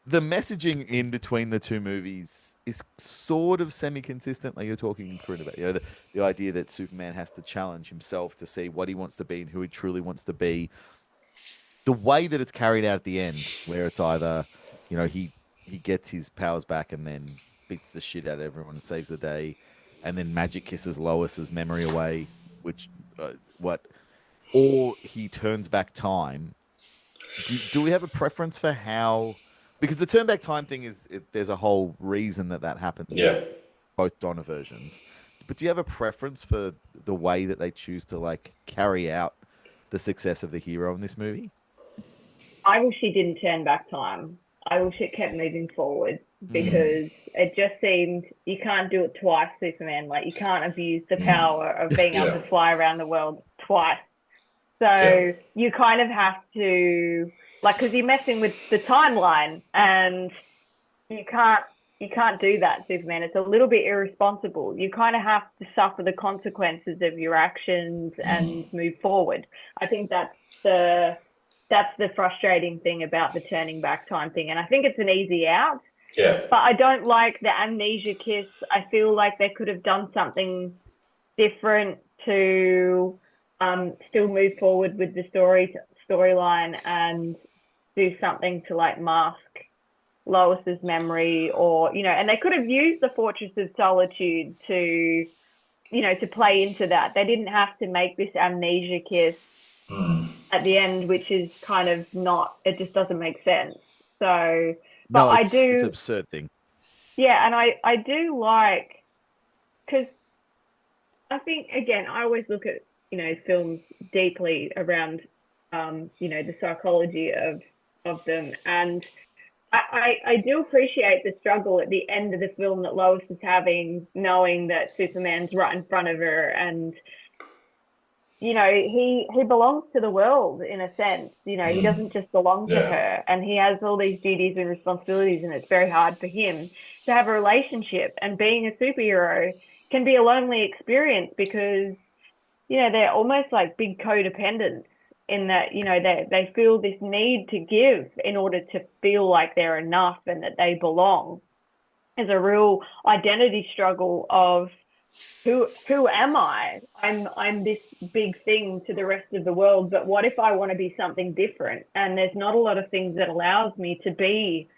messaging in between the two movies is sort of semi-consistent. Like you're talking, Corinne, about the idea that Superman has to challenge himself to see what he wants to be and who he truly wants to be. The way that it's carried out at the end, where it's either, he gets his powers back and then beats the shit out of everyone and saves the day, and then magic kisses Lois's memory away, or he turns back time. Do we have a preference for how? Because the turn back time thing there's a whole reason that happens. Yeah. Both Donna versions. But do you have a preference for the way that they choose to like carry out the success of the hero in this movie? I wish he didn't turn back time. I wish it kept moving forward because it just seemed you can't do it twice, Superman. Like, you can't abuse the power of being able to fly around the world twice. So you kind of have to, like, because you're messing with the timeline, and you can't do that, Superman. It's a little bit irresponsible. You kind of have to suffer the consequences of your actions and move forward. I think that's the frustrating thing about the turning back time thing. And I think it's an easy out. Yeah. But I don't like the amnesia kiss. I feel like they could have done something different to still move forward with the storyline and do something to, like, mask Lois's memory, or, you know, and they could have used the Fortress of Solitude to, you know, to play into that. They didn't have to make this amnesia kiss at the end, which is kind of not, it just doesn't make sense. So, but It's an absurd thing. Yeah, and I do like, because I think, again, I always look at, you know, films deeply around, you know, the psychology of them, and I do appreciate the struggle at the end of the film that Lois is having, knowing that Superman's right in front of her, and, you know, he belongs to the world in a sense. You know, he doesn't just belong to her, and he has all these duties and responsibilities, and it's very hard for him to have a relationship. And being a superhero can be a lonely experience because, you know, they're almost like big codependents in that, you know, they feel this need to give in order to feel like they're enough and that they belong. There's a real identity struggle of who am I? I'm this big thing to the rest of the world, but what if I want to be something different? And there's not a lot of things that allows me to be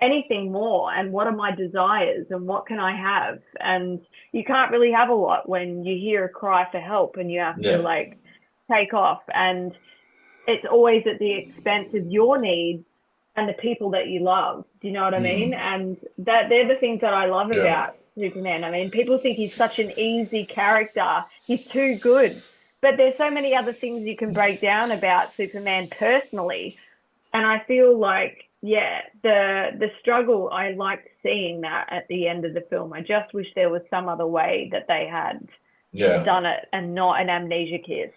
anything more. And what are my desires and what can I have? And you can't really have a lot when you hear a cry for help and you have to, like, take off. And it's always at the expense of your needs and the people that you love. Do you know what I mean? And that they're the things that I love about Superman. I mean, people think he's such an easy character. He's too good. But there's so many other things you can break down about Superman personally. And I feel like, the struggle, I liked seeing that at the end of the film. I just wish there was some other way that they had done it and not an amnesia kiss.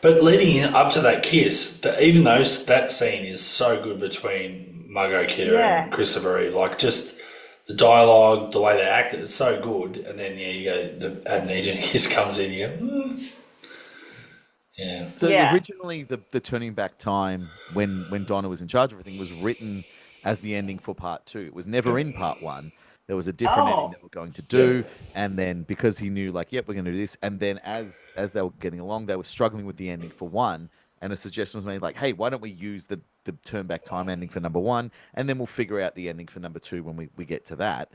But leading up to that kiss, even though that scene is so good between Margot Kidder and Christopher Reeve, like, just the dialogue, the way they act, it's so good. And then you go, the amnesia kiss comes in, you go, So originally, the turning back time when Donna was in charge of everything was written as the ending for part 2. It was never in part 1. There was a different ending that we're going to do, and then because he knew, like, we're going to do this, and then as they were getting along, they were struggling with the ending for 1, and a suggestion was made, like, hey, why don't we use the turn back time ending for number 1, and then we'll figure out the ending for number 2 when we get to that.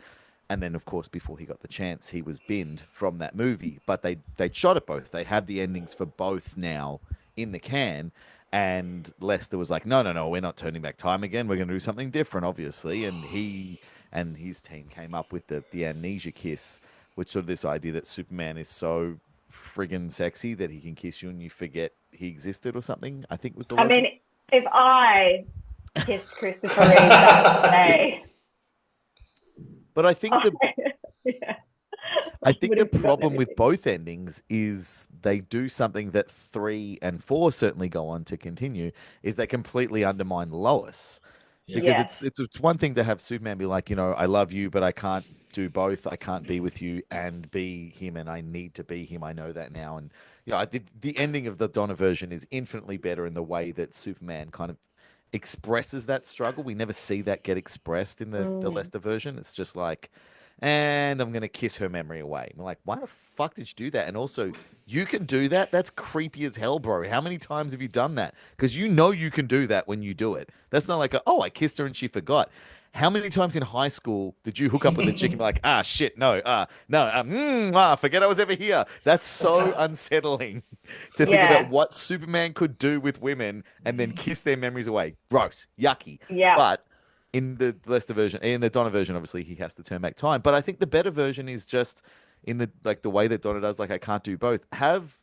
And then, of course, before he got the chance, he was binned from that movie. But they shot it both. They have the endings for both now in the can. And Lester was like, no, we're not turning back time again. We're going to do something different, obviously. And he and his team came up with the amnesia kiss, which sort of this idea that Superman is so friggin' sexy that he can kiss you and you forget he existed or something, I think was the logic. I mean, if I kissed Christopher Reeve that day... But I think the problem with both endings is they do something that 3 and 4 certainly go on to continue, is they completely undermine Lois. Because it's one thing to have Superman be like, you know, I love you, but I can't do both. I can't be with you and be him, and I need to be him. I know that now. And, you know, the ending of the Donna version is infinitely better in the way that Superman kind of expresses that struggle. We never see that get expressed in the Lester version. It's just like, and I'm going to kiss her memory away. I'm like, why the fuck did you do that? And also, you can do that? That's creepy as hell, bro. How many times have you done that? Because you know you can do that when you do it. That's not like, I kissed her and she forgot. How many times in high school did you hook up with a chick and be like, shit, no, forget I was ever here? That's so unsettling to think about what Superman could do with women and then kiss their memories away. Gross, yucky. Yeah. But in the Lester version, in the Donna version, obviously he has to turn back time. But I think the better version is just in the way that Donna does, like, I can't do both. Have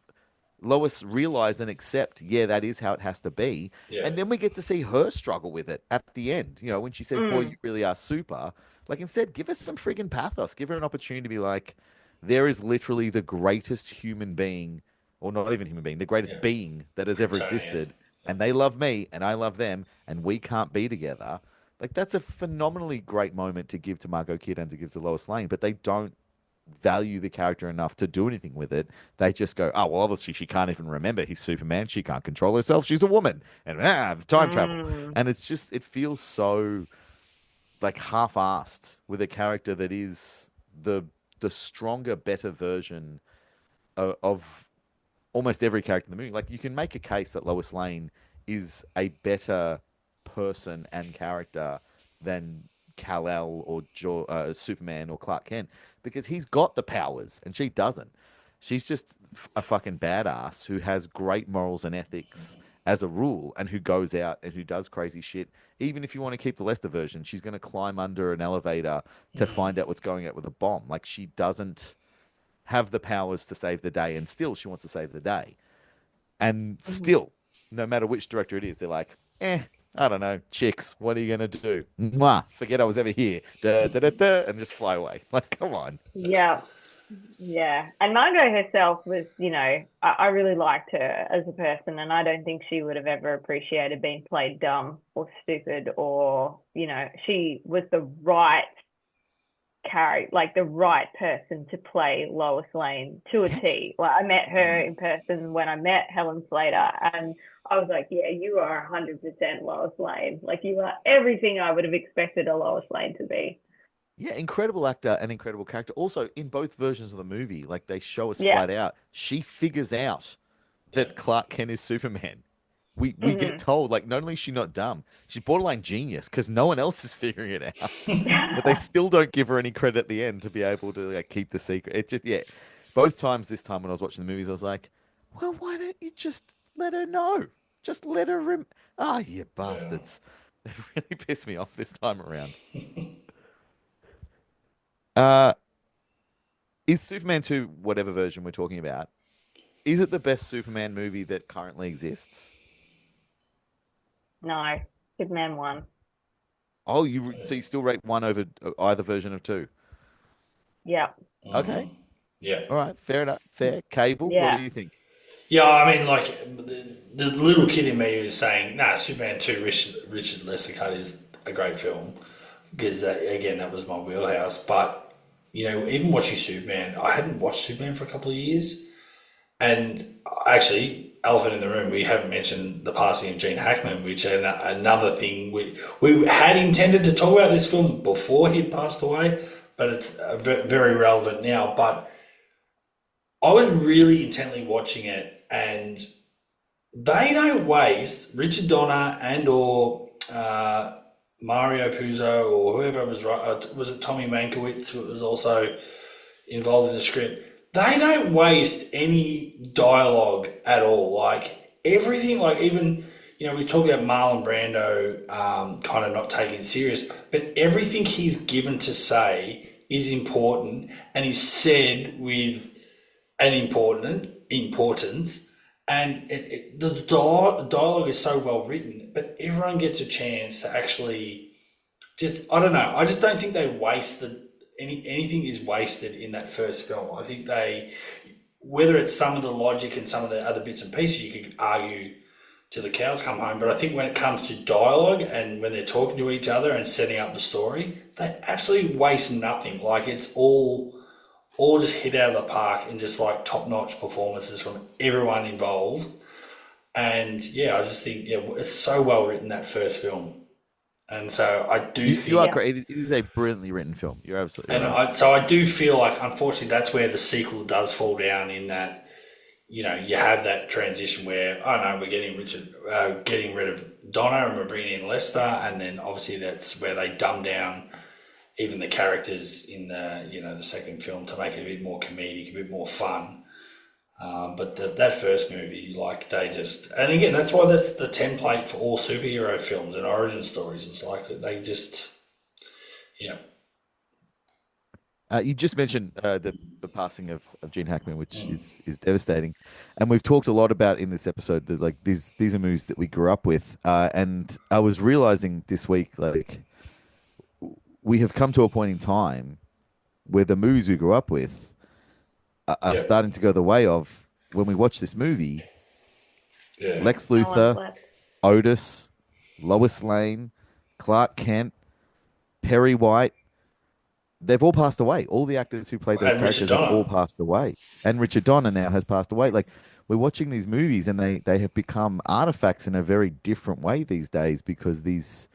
Lois realize and accept, yeah, that is how it has to be. Yeah. And then we get to see her struggle with it at the end. You know, when she says, boy, you really are super. Like, instead, give us some friggin' pathos. Give her an opportunity to be like, there is literally the greatest human being, or not even human being, the greatest being that has ever Kryptonian. existed. And they love me and I love them and we can't be together. Like, that's a phenomenally great moment to give to Margot Kidder and to give to Lois Lane, but they don't value the character enough to do anything with it. They just go, oh, well, obviously she can't even remember he's Superman. She can't control herself. She's a woman. And time travel. And it's just, it feels so like half-assed with a character that is the stronger, better version of almost every character in the movie. Like, you can make a case that Lois Lane is a better person and character than Kal-El or Superman or Clark Kent, because he's got the powers and she doesn't. She's just a fucking badass who has great morals and ethics as a rule, and who goes out and who does crazy shit. Even if you want to keep the Lester version, she's going to climb under an elevator to find out what's going on with a bomb. Like, she doesn't have the powers to save the day, and still she wants to save the day. And still, no matter which director it is, they're like, I don't know, chicks, what are you going to do? Mwah, forget I was ever here. Da, da, da, da, and just fly away. Like, come on. Yeah. Yeah. And Margot herself was, you know, I really liked her as a person, and I don't think she would have ever appreciated being played dumb or stupid, or, you know, she was the right character, like the right person to play Lois Lane to a T. Like, I met her in person when I met Helen Slater, and I was like, yeah, you are 100% Lois Lane. Like, you are everything I would have expected a Lois Lane to be. Yeah, incredible actor and incredible character. Also, in both versions of the movie, like, they show us flat out, she figures out that Clark Kent is Superman. We get told, like, not only is she not dumb, she's borderline genius, because no one else is figuring it out. But they still don't give her any credit at the end to be able to, like, keep the secret. It just, both times this time when I was watching the movies, I was like, well, why don't you just let her know? Just let her you bastards. It really pissed me off this time around. Is Superman 2, whatever version we're talking about, is it the best Superman movie that currently exists? No, Superman 1. Oh, so you still rate 1 over either version of 2? Yeah. Okay. Yeah. All right. Fair enough. Fair. Cable, Yeah. what do you think? Yeah, I mean, like, the little kid in me was saying, nah, Superman 2, Richard Lessicott is a great film, because, that was my wheelhouse. But, you know, even watching Superman, I hadn't watched Superman for a couple of years. And actually, elephant in the room, we haven't mentioned the passing of Gene Hackman, which is another thing. We had intended to talk about this film before he passed away, but it's very relevant now. But I was really intently watching it, and they don't waste Richard Donner and or Mario Puzo or whoever was it Tommy Mankiewicz who was also involved in the script. They don't waste any dialogue at all. Like, everything, like, even, you know, we talk about Marlon Brando kind of not taking it serious, but everything he's given to say is important, and is said with an importance, and the dialogue is so well written, but everyone gets a chance to actually just, I don't know, I just don't think they wasted anything is wasted in that first film. I think whether it's some of the logic and some of the other bits and pieces, you could argue till the cows come home, but I think when it comes to dialogue and when they're talking to each other and setting up the story, they absolutely waste nothing. Like, it's all just hit out of the park, and just like top-notch performances from everyone involved. And I just think it's so well written, that first film. And so I do think... You are correct. It is a brilliantly written film. You're absolutely right. So I do feel like, unfortunately, that's where the sequel does fall down, in that, you know, you have that transition where, oh no, we're getting rid of Donna and we're bringing in Lester, and then obviously that's where they dumb down even the characters in the second film to make it a bit more comedic, a bit more fun. But that first movie, like, they just, and again, that's why that's the template for all superhero films and origin stories. It's like they just, You just mentioned the passing of Gene Hackman, which is devastating, and we've talked a lot about in this episode that like these are movies that we grew up with, and I was realizing this week like we have come to a point in time where the movies we grew up with are Yeah. starting to go the way of when we watch this movie, Yeah. Lex No one's Luthor, left. Otis, Lois Lane, Clark Kent, Perry White. They've all passed away. All the actors who played those And Richard characters have all Donner. passed away. And Richard Donner now has passed away. Like we're watching these movies and they have become artifacts in a very different way these days because these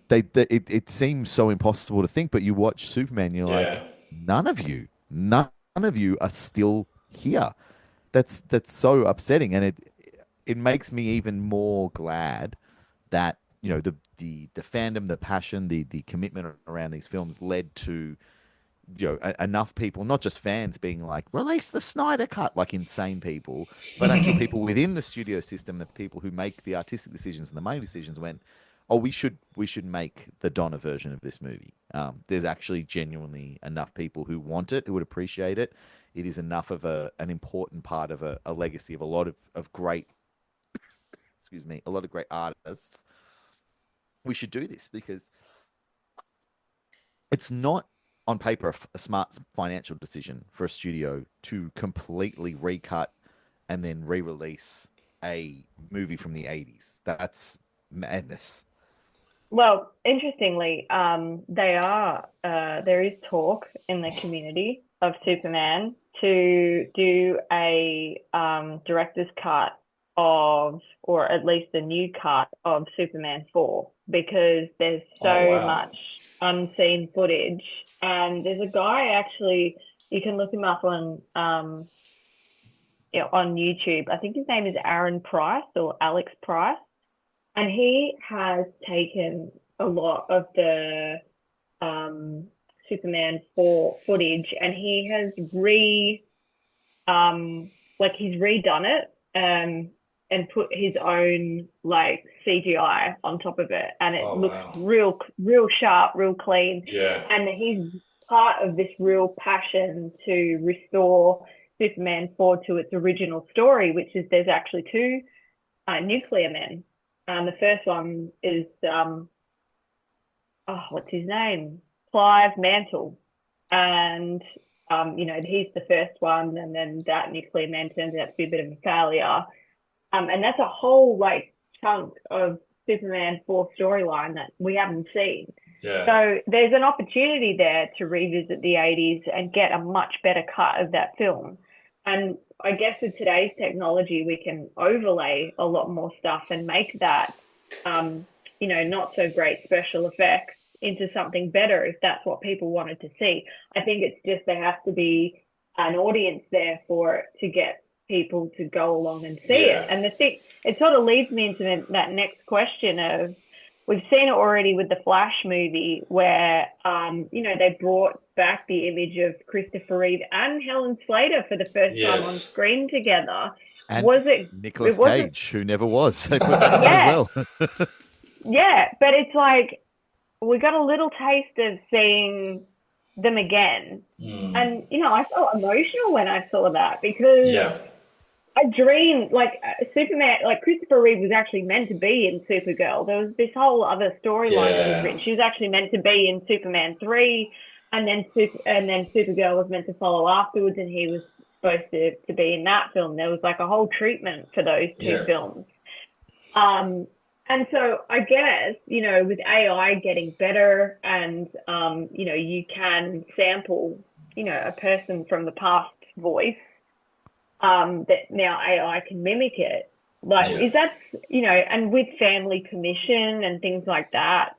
it seems so impossible to think, but you watch Superman, you're Yeah. like, none of you are still here. That's so upsetting, and it makes me even more glad that the fandom, the passion, the commitment around these films led to enough people, not just fans being like, release the Snyder cut, like insane people, but actual people within the studio system, the people who make the artistic decisions and the money decisions went, oh, we should make the Donna version of this movie. There's actually genuinely enough people who want it, who would appreciate it. It is enough of an important part of a legacy of a lot of great, excuse me, a lot of great artists. We should do this because it's not on paper a smart financial decision for a studio to completely recut and then re-release a movie from the 80s. That's madness. Well, interestingly, there is talk in the community of Superman to do a director's cut of, or at least a new cut of Superman 4, because there's so much unseen footage. And there's a guy, actually, you can look him up on YouTube. I think his name is Aaron Price or Alex Price. And he has taken a lot of the Superman 4 footage, and he has he's redone it and put his own like CGI on top of it, and it looks real sharp, real clean. Yeah. And he's part of this real passion to restore Superman 4 to its original story, which is there's actually two nuclear men. The first one is what's his name? Clive Mantle, and he's the first one, and then that nuclear man turns out to be a bit of a failure, and that's a whole like chunk of Superman 4 storyline that we haven't seen. Yeah. So there's an opportunity there to revisit the 80s and get a much better cut of that film. And I guess with today's technology, we can overlay a lot more stuff and make that, not so great special effects into something better if that's what people wanted to see. I think it's just there has to be an audience there for it to get people to go along and see it. And it sort of leads me into that next question of, we've seen it already with the Flash movie where, they brought back the image of Christopher Reeve and Helen Slater for the first time on screen together. And was it Nicolas Cage, who never was? They put that in as well. Yeah, but it's like we got a little taste of seeing them again. And, I felt emotional when I saw that because I dreamed, like, Superman, like, Christopher Reeve was actually meant to be in Supergirl. There was this whole other storyline that was written. She was actually meant to be in Superman 3, and then Supergirl was meant to follow afterwards, and he was supposed to be in that film. There was, like, a whole treatment for those two films. And so I guess, with AI getting better and, you can sample, a person from the past voice, that now AI can mimic it. Like, is that, and with family permission and things like that,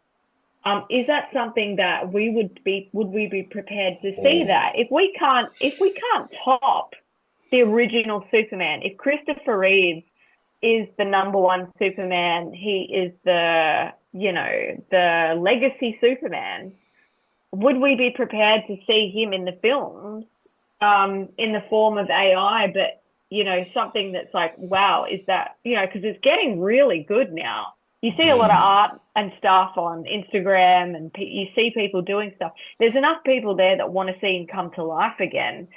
is that something that would we be prepared to see that? If we can't top the original Superman, if Christopher Reeve is the number one Superman, he is the legacy Superman, would we be prepared to see him in the films? In the form of AI, but, something that's like, wow, is that, because it's getting really good now. You see a lot of art and stuff on Instagram, and you see people doing stuff. There's enough people there that want to see him come to life again.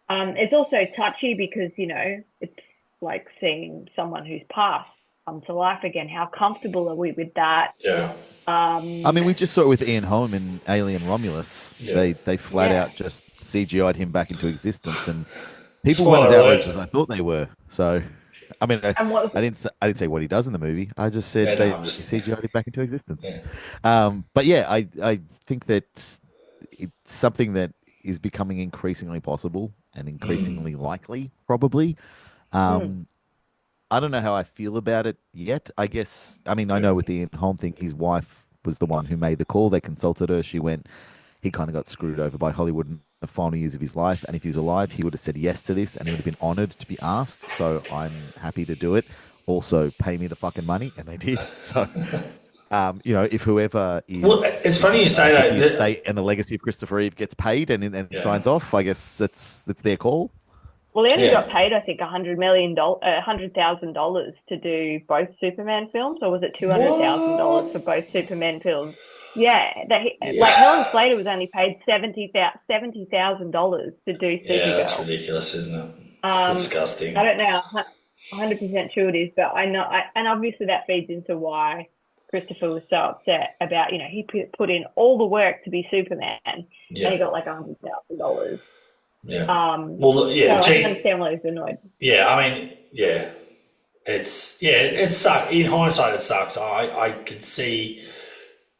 It's also touchy because, it's like seeing someone who's passed come to life again. How comfortable are we with that? Yeah. I mean, we just saw it with Ian Holm in Alien Romulus. Yeah. They flat out just CGI'd him back into existence, and people Spoiler weren't as outraged alert. as I thought they were. So, I mean, And what I didn't say what he does in the movie. I just said Yeah, no, they I'm just- CGI'd him back into existence. Yeah. But yeah, I think that it's something that is becoming increasingly possible and increasingly likely, probably. I don't know how I feel about it yet. I guess, I mean, I know with the Ian Holm thing, his wife was the one who made the call. They consulted her. She went, he kind of got screwed over by Hollywood in the final years of his life. And if he was alive, he would have said yes to this and he would have been honored to be asked. So I'm happy to do it. Also, pay me the fucking money. And they did. So, if whoever is. Well, it's funny you say that. the estate and the legacy of Christopher Reeve gets paid and Yeah. signs off, I guess that's their call. Well, he only Yeah. got paid, I think, $100,000 to do both Superman films, or was it $200,000 for both Superman films? Yeah, like Helen Slater was only paid $70,000 to do Supergirl. Yeah, that's ridiculous, isn't it? It's disgusting. I don't know 100% sure it is, but I know, and obviously that feeds into why Christopher was so upset about, he put in all the work to be Superman, and he got like $100,000. Yeah. So I understand why he's annoyed. Yeah, I mean, yeah. It sucks. In hindsight, it sucks. I could see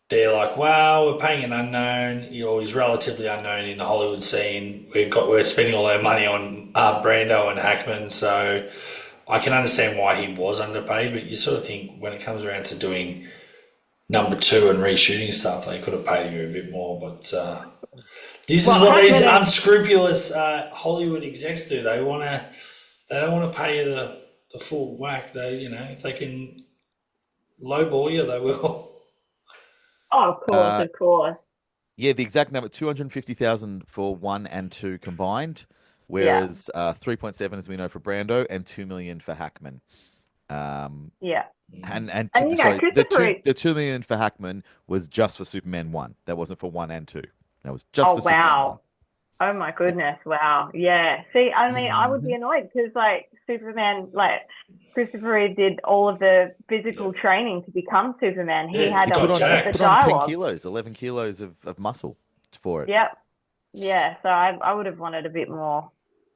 they're like, wow, we're paying an unknown, he's relatively unknown in the Hollywood scene. We're spending all our money on Brando and Hackman, so I can understand why he was underpaid, but you sort of think when it comes around to doing number 2 and reshooting stuff, they could have paid him a bit more, but this is what these unscrupulous Hollywood execs do. They don't want to pay you the full whack. They, if they can lowball you, they will. Oh, of course. Yeah, the exact number, 250,000 for 1 and 2 combined, whereas 3.7, as we know, for Brando, and 2 million for Hackman. Yeah. And sorry, the 2 million for Hackman was just for Superman 1. That wasn't for 1 and 2. That was just for Superman 1. Oh my goodness! Wow. Yeah. See, I mean, I would be annoyed because, like, Superman, like Christopher Reeve did all of the physical training to become Superman. He had put on the 10 dialogue. kilos, 11 kilos of muscle for it. Yep. Yeah. So I would have wanted a bit more,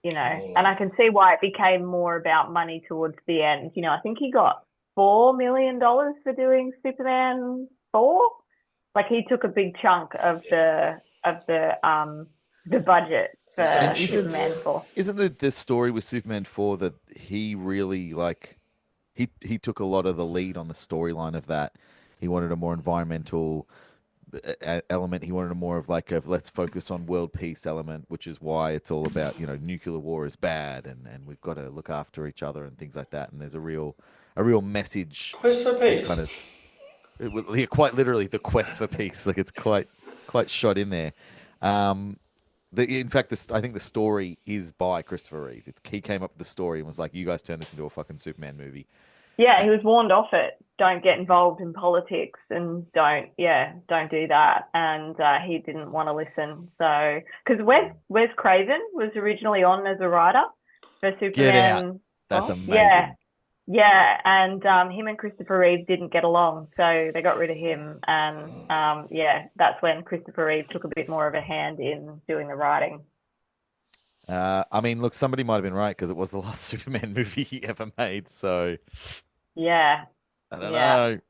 and I can see why it became more about money towards the end. I think he got $4 million for doing Superman 4. Like, he took a big chunk of the budget for Superman 4. Isn't the story with Superman 4 that he really, like, he took a lot of the lead on the storyline of that? He wanted a more environmental element. He wanted a more of like a let's focus on world peace element, which is why it's all about, nuclear war is bad and we've got to look after each other and things like that. And there's a real message. Quest for peace. Kind of, quite literally the quest for peace. Like, it's quite shot in there. In fact, I think the story is by Christopher Reeve. He came up with the story and was like, "You guys turn this into a fucking Superman movie." Yeah, he was warned off it. Don't get involved in politics and don't do that. And he didn't want to listen. So, because Wes Craven was originally on as a writer for Superman. Get out. That's amazing. Yeah, and him and Christopher Reeve didn't get along, so they got rid of him. And that's when Christopher Reeve took a bit more of a hand in doing the writing. I mean, look, somebody might have been right because it was the last Superman movie he ever made. So, yeah, I don't know.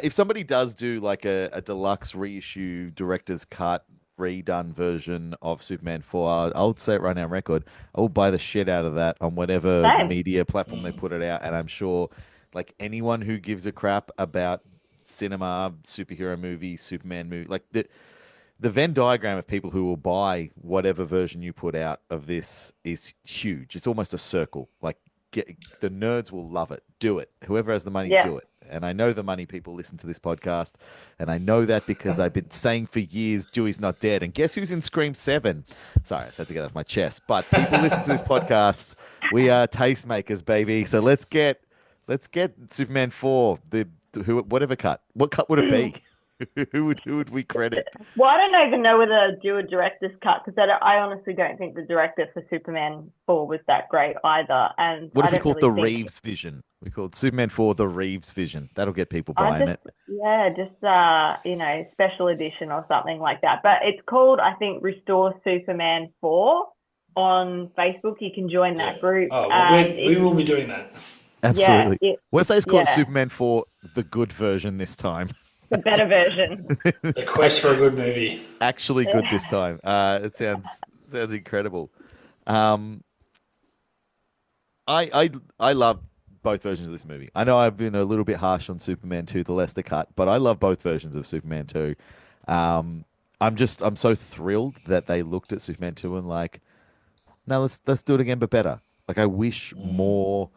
If somebody does do like a deluxe reissue director's cut redone version of Superman 4, I'll say it right now on record, I'll buy the shit out of that on whatever media platform they put it out. And I'm sure, like, anyone who gives a crap about cinema, superhero movies, Superman movie, like the Venn diagram of people who will buy whatever version you put out of this is huge. It's almost a circle. Like, the nerds will love it. Do it. Whoever has the money, do it. And I know the money people listen to this podcast. And I know that because I've been saying for years, Dewey's not dead. And guess who's in Scream 7? Sorry, I just had to get off my chest. But people listen to this podcast. We are tastemakers, baby. So let's get Superman 4, the whatever cut. What cut would it be? Who would we credit? Well, I don't even know whether to do a director's cut because I honestly don't think the director for Superman 4 was that great either. And What I if we don't called really the think Reeves vision? We called Superman 4 the Reeves vision. That'll get people I buying just it. yeah, just you know, special edition or something like that. But it's called, I think, Restore Superman 4 on Facebook. You can join that group. Oh, well, And we will be doing that. Absolutely. yeah, What if they just call it yeah, Superman 4 the good version this time? the better version. The quest for a good movie. Actually good this time. It sounds incredible. Um, I love both versions of this movie. I know I've been a little bit harsh on Superman 2, the Lester cut, but I love both versions of Superman 2. I'm so thrilled that they looked at Superman 2 and like, no, let's do it again, but better. Like I wish more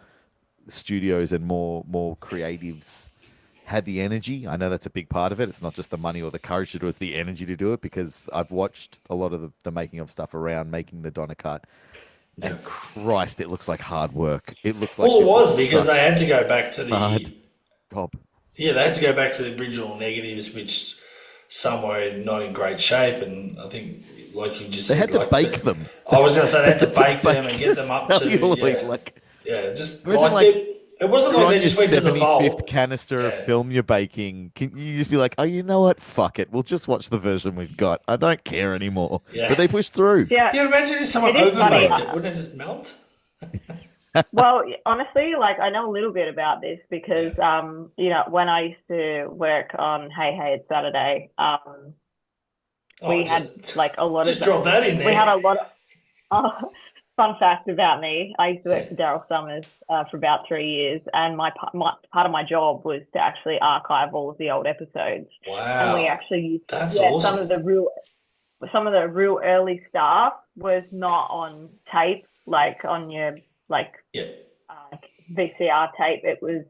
studios and more creatives had the energy. I know that's a big part of it. It's not just the money or the courage to do it, it's the energy to do it, because I've watched a lot of the making of stuff around making the Donna cut. And Christ, it looks like hard work. It looks like Well, it this was because such they had to go back to the hard job. yeah, they had to go back to the original negatives, which some were not in great shape, and I think, like you just They said, had to like bake them. I was going to say they had to To bake them and get them up to celluloid, like just imagine, like like, it wasn't you're like on they your just went to the 75th vault. canister of Yeah. film you're baking. Can you just be like, oh, you know what? Fuck it. We'll just watch the version we've got. I don't care anymore. Yeah. But they pushed through. Yeah. Yeah, imagine if someone It is funny. overbaked it, wouldn't it just melt? Well, honestly, like I know a little bit about this because you know, when I used to work on Hey Hey It's Saturday, we had like a lot of just drop that in there. we had a lot of fun fact about me. I used to work for Daryl Summers for about 3 years, and my part of my job was to actually archive all of the old episodes. Wow. And we actually used That's awesome. some of the real early stuff was not on tape, like on your VCR tape. It was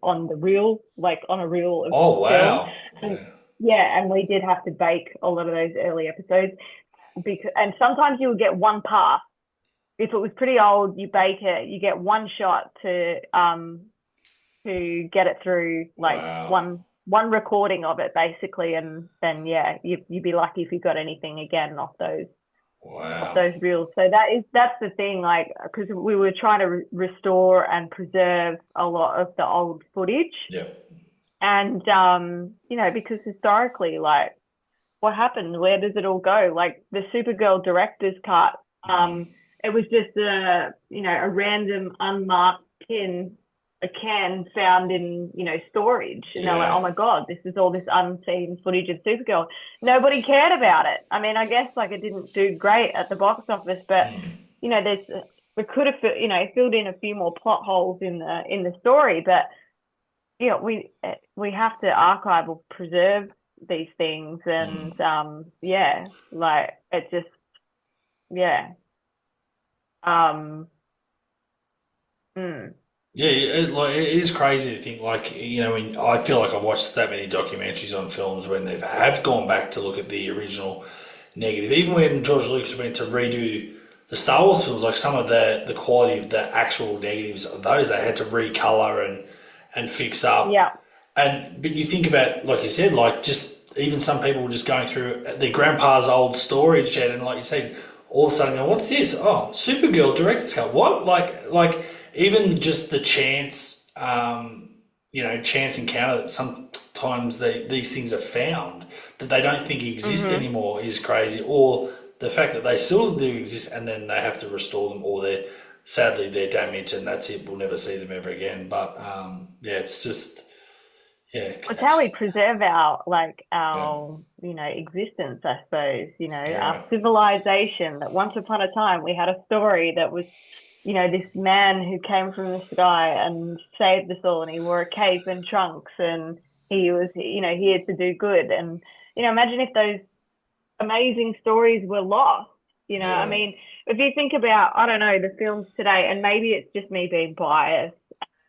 on the reel, like on a reel of Oh wow. film. And we did have to bake a lot of those early episodes and sometimes you would get one pass. If it was pretty old, you bake it, you get one shot to get it through, like one recording of it basically, and then you'd be lucky if you got anything again off those reels. So that's the thing, like, because we were trying to restore and preserve a lot of the old footage. Yeah. And you know, because historically, like, what happened? Where does it all go? Like the Supergirl director's cut, it was just a random unmarked a can found in, you know, storage. And they're like, oh my God, this is all this unseen footage of Supergirl. Nobody cared about it. I mean, I guess like it didn't do great at the box office, but you know, we could have, you know, filled in a few more plot holes in the story. But you know, we have to archive or preserve these things, and like it just Yeah, it is crazy to think, like, you know, when I feel like I've watched that many documentaries on films when they have gone back to look at the original negative. Even when George Lucas went to redo the Star Wars films, like some of the quality of the actual negatives of those, they had to recolor and fix up. Yeah. But you think about, like you said, like just even some people just going through their grandpa's old storage shed, and like you said, all of a sudden, what's this? Oh, Supergirl director's cut. What? Like even just the chance, chance encounter that sometimes these things are found that they don't think exist anymore is crazy. Or the fact that they still do exist and then they have to restore them, or sadly they're damaged and that's it. We'll never see them ever again. But it's just. Yeah, it's how we preserve our you know, existence, I suppose, you know, our civilization. That once upon a time we had a story that was, you know, this man who came from the sky and saved us all, and he wore a cape and trunks, and he was, you know, here to do good. And, you know, imagine if those amazing stories were lost, you know. I mean, if you think about, I don't know, the films today, and maybe it's just me being biased,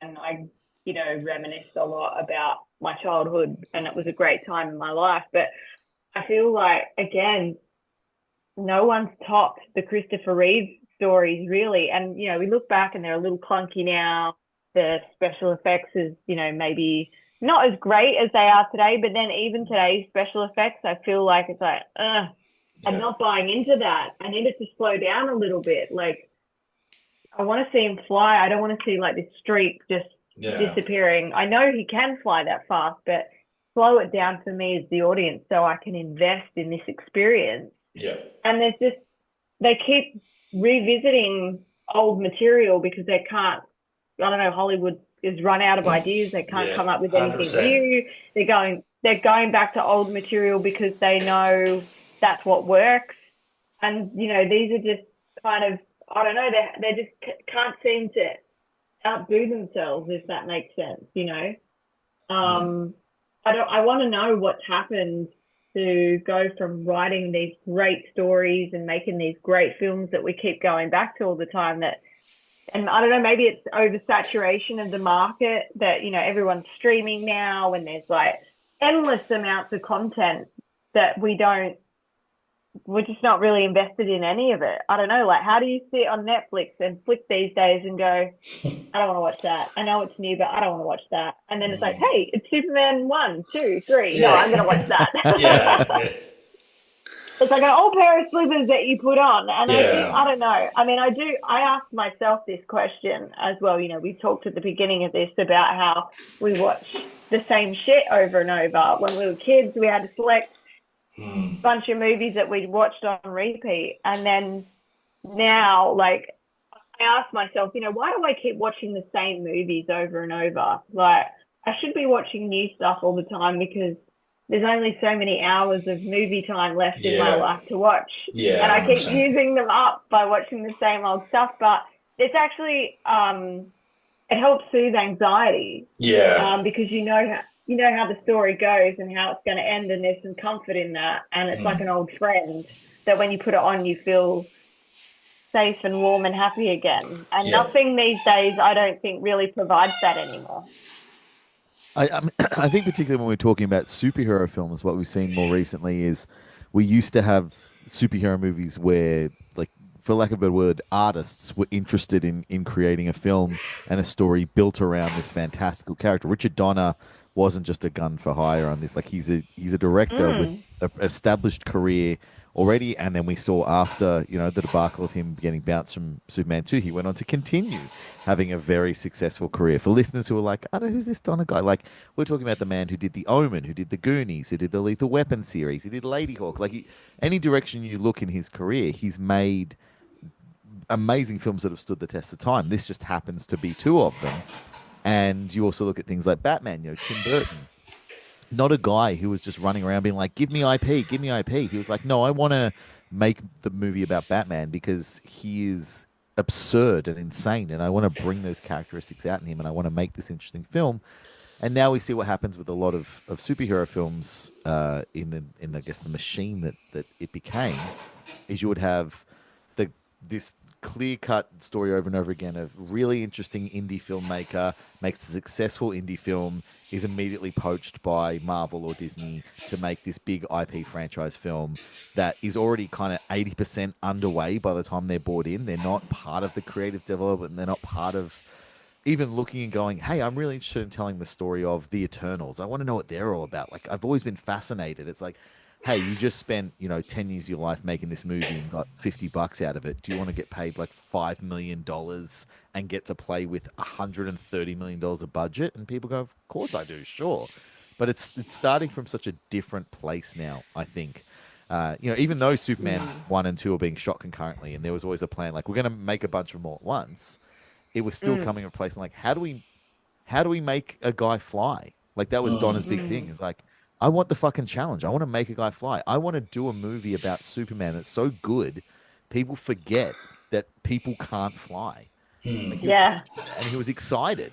and I, you know, reminisce a lot about my childhood, and it was a great time in my life. But I feel like, again, no one's topped the Christopher Reeve stories, really. And, you know, we look back and they're a little clunky now. The special effects is, you know, maybe not as great as they are today, but then even today's special effects, I feel like it's like, I'm not buying into that. I need it to slow down a little bit. Like, I want to see him fly. I don't want to see like this streak just disappearing. I know he can fly that fast, but slow it down for me as the audience so I can invest in this experience. Yeah. And they keep revisiting old material because they can't, I don't know, Hollywood is run out of ideas. They can't come up with anything 100%. new. They're going back to old material because they know that's what works. And, you know, these are just kind of, I don't know, they just can't seem to outdo themselves, if that makes sense, you know. I want to know what's happened to go from writing these great stories and making these great films that we keep going back to all the time, and I don't know, maybe it's oversaturation of the market that, you know, everyone's streaming now and there's like endless amounts of content that we're just not really invested in any of it. I don't know, like, how do you sit on Netflix and flick these days and go, I don't want to watch that. I know it's new, but I don't want to watch that. And then it's like, hey, it's Superman 1, 2, 3. No, I'm going to watch that. It's like an old pair of slippers that you put on. And I don't know. I mean, I ask myself this question as well. You know, we talked at the beginning of this about how we watch the same shit over and over. When we were kids, we had to select a bunch of movies that we'd watched on repeat. And then now, like, I ask myself, you know, why do I keep watching the same movies over and over? Like, I should be watching new stuff all the time because there's only so many hours of movie time left in my life to watch. Yeah, and I keep using them up by watching the same old stuff. But it's actually, it helps soothe anxiety. Yeah. Because you know how the story goes and how it's going to end, and there's some comfort in that. And it's like an old friend that when you put it on, you feel safe and warm and happy again. And nothing these days, I don't think, really provides that anymore. I think particularly when we're talking about superhero films, what we've seen more recently is we used to have superhero movies where, like, for lack of a better word, artists were interested in creating a film and a story built around this fantastical character. Richard Donner wasn't just a gun for hire on this. Like, he's a director with an established career already, and then we saw after, you know, the debacle of him getting bounced from Superman 2, he went on to continue having a very successful career. For listeners who are like, I don't know, who's this Donner guy? Like, we're talking about the man who did The Omen, who did The Goonies, who did the Lethal Weapon series, he did Ladyhawke. Like, any direction you look in his career, he's made amazing films that have stood the test of time. This just happens to be two of them. And you also look at things like Batman, you know, Tim Burton. Not a guy who was just running around being like, give me IP, give me IP. He was like, no, I want to make the movie about Batman because he is absurd and insane, and I want to bring those characteristics out in him, and I want to make this interesting film. And now we see what happens with a lot of superhero films in I guess the machine that it became, is you would have this clear-cut story over and over again of really interesting indie filmmaker makes a successful indie film, is immediately poached by Marvel or Disney to make this big IP franchise film that is already kind of 80% underway by the time they're bought in. They're not part of the creative development, and they're not part of even looking and going, hey, I'm really interested in telling the story of the Eternals. I want to know what they're all about. Like, I've always been fascinated. It's like, hey, you just spent, 10 years of your life making this movie and got $50 out of it. Do you want to get paid like $5 million and get to play with $130 million of budget? And people go, of course I do, sure. But it's starting from such a different place now, I think. Even though Superman 1 and 2 are being shot concurrently, and there was always a plan, like, we're going to make a bunch of more at once, it was still coming to a place like, how do we make a guy fly? Like, that was Donna's big thing. Is like, I want the fucking challenge. I want to make a guy fly. I want to do a movie about Superman that's so good, people forget that people can't fly. Like, and he was excited.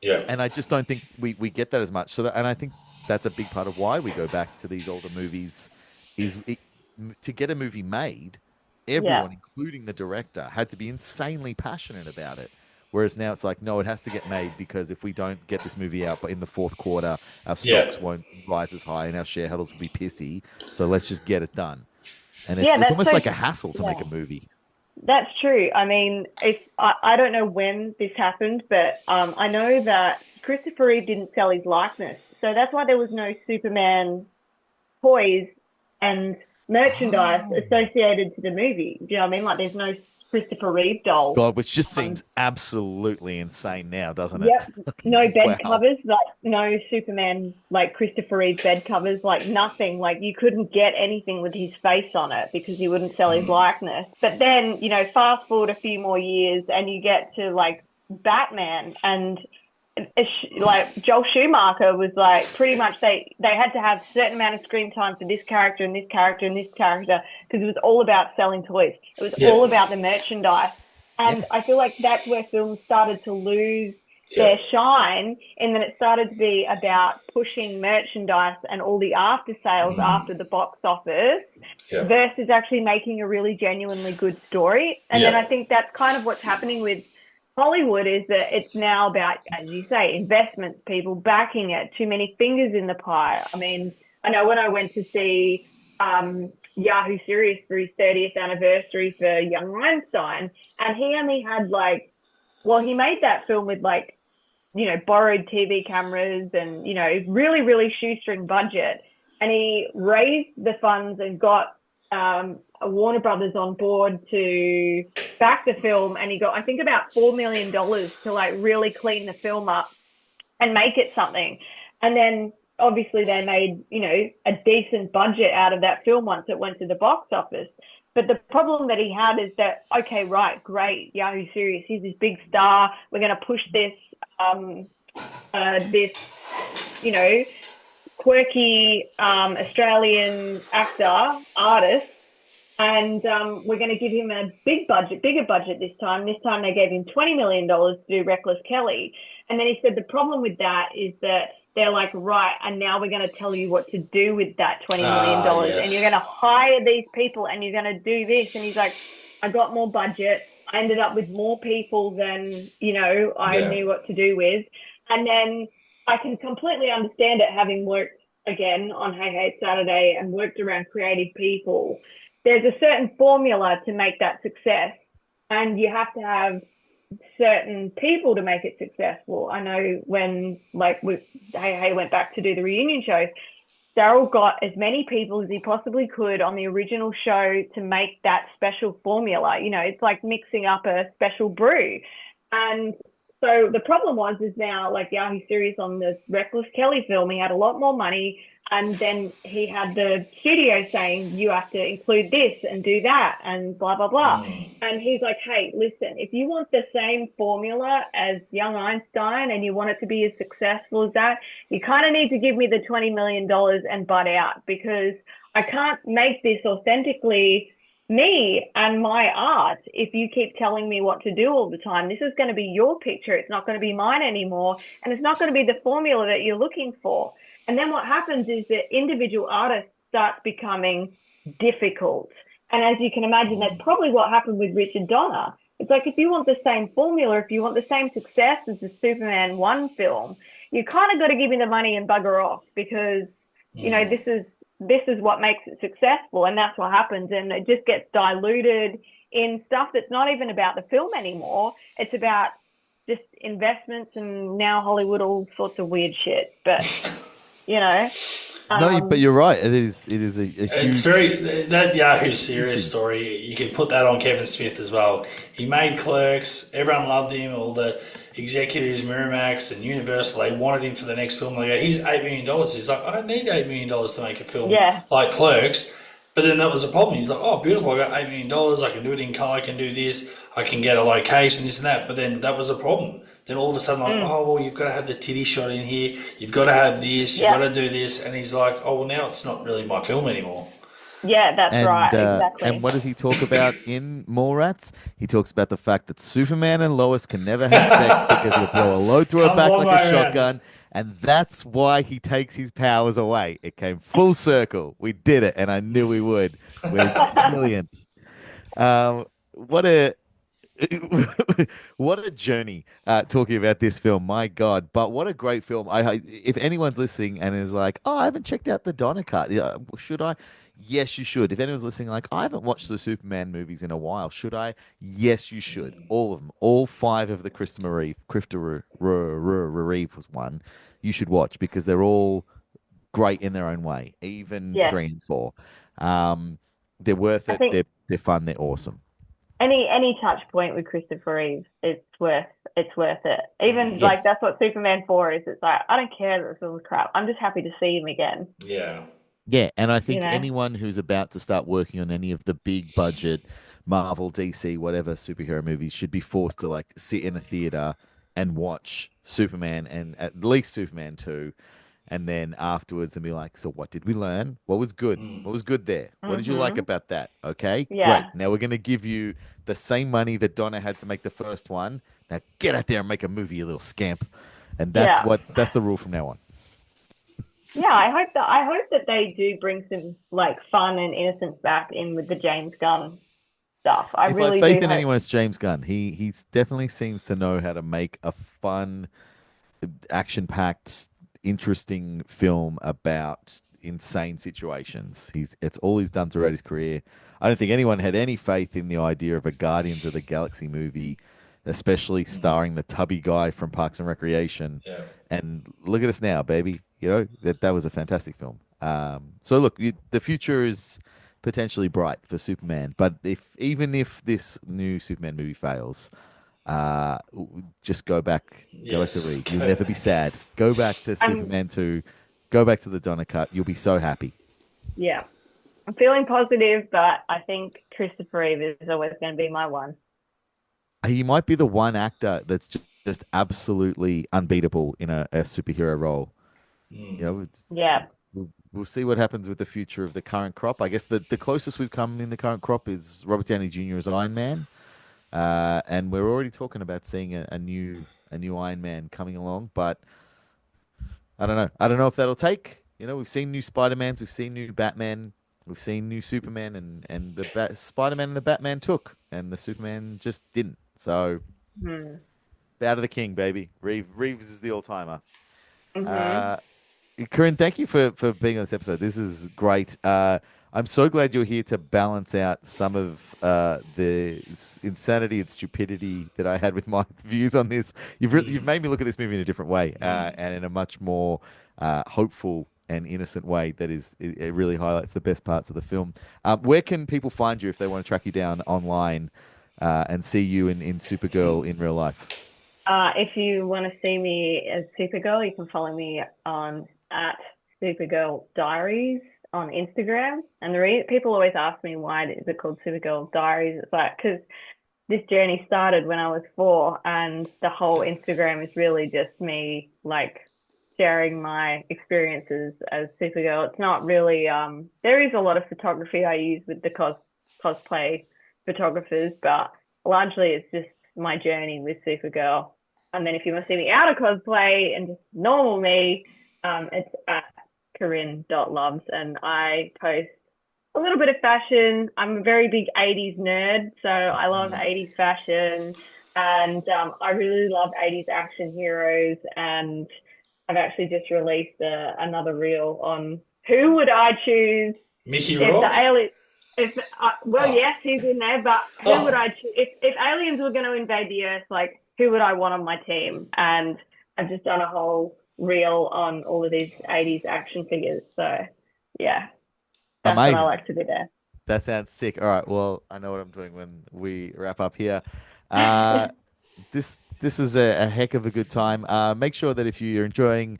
Yeah. And I just don't think we get that as much. And I think that's a big part of why we go back to these older movies, to get a movie made, everyone, including the director, had to be insanely passionate about it. Whereas now it's like, no, it has to get made, because if we don't get this movie out, but in the fourth quarter, our stocks won't rise as high and our shareholders will be pissy. So let's just get it done. And it's almost like a hassle to make a movie. That's true. I mean, I don't know when this happened, but I know that Christopher Reeve didn't sell his likeness So that's why there was no Superman toys and merchandise associated to the movie. Do you know what I mean? Like, there's no Christopher Reeve doll. God, which just seems absolutely insane now, doesn't it? Yep. No bed Wow. covers, like no Superman, like Christopher Reeve bed covers, like nothing. Like, you couldn't get anything with his face on it because he wouldn't sell his likeness. But then, you know, fast forward a few more years and you get to like Batman, and like Joel Schumacher was like, pretty much they had to have a certain amount of screen time for this character and this character and this character, because it was all about selling toys. It was all about the merchandise. And I feel like that's where films started to lose their shine, and then it started to be about pushing merchandise and all the after sales after the box office versus actually making a really genuinely good story. And then I think that's kind of what's happening with Hollywood, is that it's now about, as you say, investments, people backing it, too many fingers in the pie. I mean, I know when I went to see Yahoo Serious for his 30th anniversary for Young Einstein, and he only had he made that film with borrowed TV cameras and, really, really shoestring budget. And he raised the funds and got Warner Brothers on board to back the film, and he got, I think, about $4 million to really clean the film up and make it something. And then obviously they made, a decent budget out of that film once it went to the box office. But the problem that he had is that, okay, right, great, Yahoo Serious, he's this big star, we're going to push this, quirky Australian actor, artist, and we're going to give him a bigger budget this time. This time they gave him $20 million to do Reckless Kelly. And then he said the problem with that is that they're like, right, and now we're going to tell you what to do with that $20 million. And you're going to hire these people and you're going to do this. And he's like, I got more budget. I ended up with more people than, I knew what to do with. And then I can completely understand it, having worked again on Hey Hey It's Saturday and worked around creative people. There's a certain formula to make that success, and you have to have certain people to make it successful. I know when Hey Hey went back to do the reunion show, Daryl got as many people as he possibly could on the original show to make that special formula. It's like mixing up a special brew. And so the problem is now, like Yahoo Serious on the Reckless Kelly film, he had a lot more money, and then he had the studio saying, you have to include this and do that and blah, blah, blah. And he's like, hey, listen, if you want the same formula as Young Einstein and you want it to be as successful as that, you kind of need to give me the $20 million and butt out, because I can't make this authentically me and my art if you keep telling me what to do all the time. This is going to be your picture. It's not going to be mine anymore. And it's not going to be the formula that you're looking for. And then what happens is that individual artists start becoming difficult. And as you can imagine, that's probably what happened with Richard Donner. It's like, if you want the same formula, if you want the same success as the Superman 1 film, you kind of got to give me the money and bugger off, because, this is what makes it successful. And that's what happens. And it just gets diluted in stuff that's not even about the film anymore. It's about just investments, and now Hollywood, all sorts of weird shit. But, no, but you're right. It is a huge... It's that Yahoo Serious story, you could put that on Kevin Smith as well. He made Clerks. Everyone loved him. All the executives, Miramax and Universal, they wanted him for the next film. They go, here's $8 million. He's like, I don't need $8 million to make a film like Clerks. But then that was a problem. He's like, oh, beautiful, I got $8 million. I can do it in color. I can do this. I can get a location, this and that. But then that was a problem. Then all of a sudden, you've got to have the titty shot in here. You've got to have this. You've got to do this. And he's like, oh, well, now it's not really my film anymore. Yeah, that's right. Exactly. And what does he talk about in Mallrats? He talks about the fact that Superman and Lois can never have sex because he'll blow a load through her back like a shotgun. And that's why he takes his powers away. It came full circle. We did it, and I knew we would. We're brilliant. What a journey talking about this film. My God. But what a great film. If anyone's listening and is like, oh, I haven't checked out the Donner cut, should I? Yes, you should. If anyone's listening, like, I haven't watched the Superman movies in a while, should I? Yes, you should. All of them. All 5 of the Christopher Reeve was one you should watch because they're all great in their own way, even Yeah. 3 and 4. They're worth I it. think They're fun. They're awesome. any touch point with Christopher Reeve, it's worth it. Even like that's what Superman 4 is. It's like I don't care that this was crap. I'm just happy to see him again. Yeah. Yeah, and I think anyone who's about to start working on any of the big budget Marvel, DC, whatever superhero movies should be forced to like sit in a theater and watch Superman and at least Superman 2 and then afterwards and be like, so what did we learn? What was good? What was good there? What did you like about that? Okay, Yeah. great. Now we're going to give you the same money that Donna had to make the first one. Now get out there and make a movie, you little scamp. And that's the rule from now on. Yeah, I hope that they do bring some like fun and innocence back in with the James Gunn stuff. I really faith do in hope. anyone, it's James Gunn. He definitely seems to know how to make a fun, action-packed, interesting film about insane situations. It's all he's done throughout his career. I don't think anyone had any faith in the idea of a Guardians of the Galaxy movie, especially starring the tubby guy from Parks and Recreation. Yeah. And look at us now, baby. You know, that was a fantastic film. So look, the future is potentially bright for Superman. But even if this new Superman movie fails, just go back to Reed. You'll never be sad. Go back to Superman 2. Go back to the Donna cut. You'll be so happy. Yeah. I'm feeling positive, but I think Christopher Reeve is always going to be my one. He might be the one actor that's just absolutely unbeatable in a superhero role. You know, we'll see what happens with the future of the current crop. I guess the closest we've come in the current crop is Robert Downey Jr. as Iron Man, and we're already talking about seeing a new Iron Man coming along. But I don't know. I don't know if that'll take. You know, we've seen new Spider-Mans, we've seen new Batman, we've seen new Superman, and the Spider-Man and the Batman took, and the Superman just didn't. So, bow to the king, baby. Reeves is the all-timer. Corrine, thank you for being on this episode. This is great. I'm so glad you're here to balance out some of the insanity and stupidity that I had with my views on this. You've made me look at this movie in a different way and in a much more hopeful and innocent way that it really highlights the best parts of the film. Where can people find you if they want to track you down online and see you in Supergirl in real life? If you want to see me as Supergirl, you can follow me on at Supergirl Diaries on Instagram. And people always ask me why is it called Supergirl Diaries. It's like because this journey started when I was 4, and the whole Instagram is really just me like sharing my experiences as Supergirl. It's not really there is a lot of photography I use with the cosplay photographers, but largely it's just my journey with Supergirl. And then if you want to see me out of cosplay and just normal me, it's at Corrine.loves, and I post a little bit of fashion. I'm a very big 80s nerd, so I love 80s fashion, and I really love 80s action heroes, and I've actually just released another reel on who would I choose Mickey if Rourke? the alien. Yes, he's in there, but who would I choose if aliens were going to invade the Earth? Like, who would I want on my team? And I've just done a whole reel on all of these 80s action figures. So, yeah, that's Amazing. what I like to do there. That sounds sick. All right, well, I know what I'm doing when we wrap up here. This is a heck of a good time. Make sure that if you're enjoying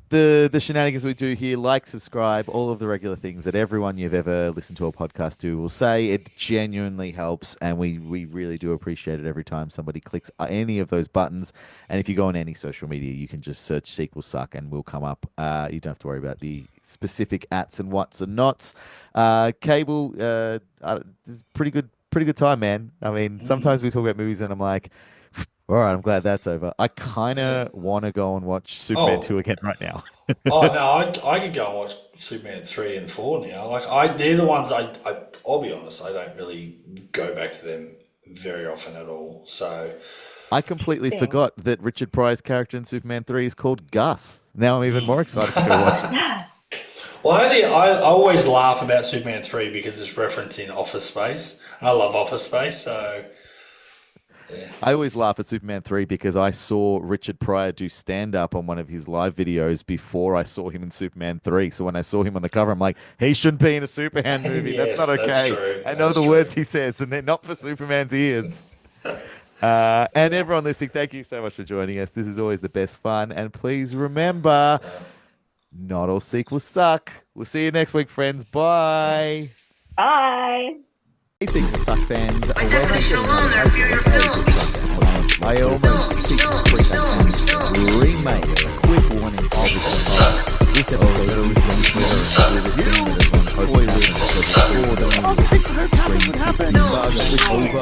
the shenanigans we do here, like, subscribe, all of the regular things that everyone you've ever listened to a podcast do will say. It genuinely helps, and we really do appreciate it every time somebody clicks any of those buttons. And if you go on any social media, you can just search Sequel Suck and we'll come up. You don't have to worry about the specific ats and whats and nots. Cable, this is pretty good time, man. I mean, sometimes we talk about movies and I'm like, all right, I'm glad that's over. I kind of want to go and watch Superman 2 again right now. Oh no, I could go and watch Superman 3 and 4 now. Like they're the ones I'll be honest, I don't really go back to them very often at all. So I completely forgot that Richard Pryor's character in Superman 3 is called Gus. Now I'm even more excited to go watch it. Well, I always laugh about Superman 3 because it's referencing Office Space. I love Office Space, so... Yeah. I always laugh at Superman 3 because I saw Richard Pryor do stand-up on one of his live videos before I saw him in Superman 3. So when I saw him on the cover, I'm like, he shouldn't be in a Superman movie. Yes, that's not okay. that's true. I know the words he says, and they're not for Superman's ears. And everyone listening, thank you so much for joining us. This is always the best fun. And please remember, not all sequels suck. We'll see you next week, friends. Bye. Bye. Hey, sequels suck fans. By definition alone, they're inferior films. I almost remake a quick warning of this episode is over.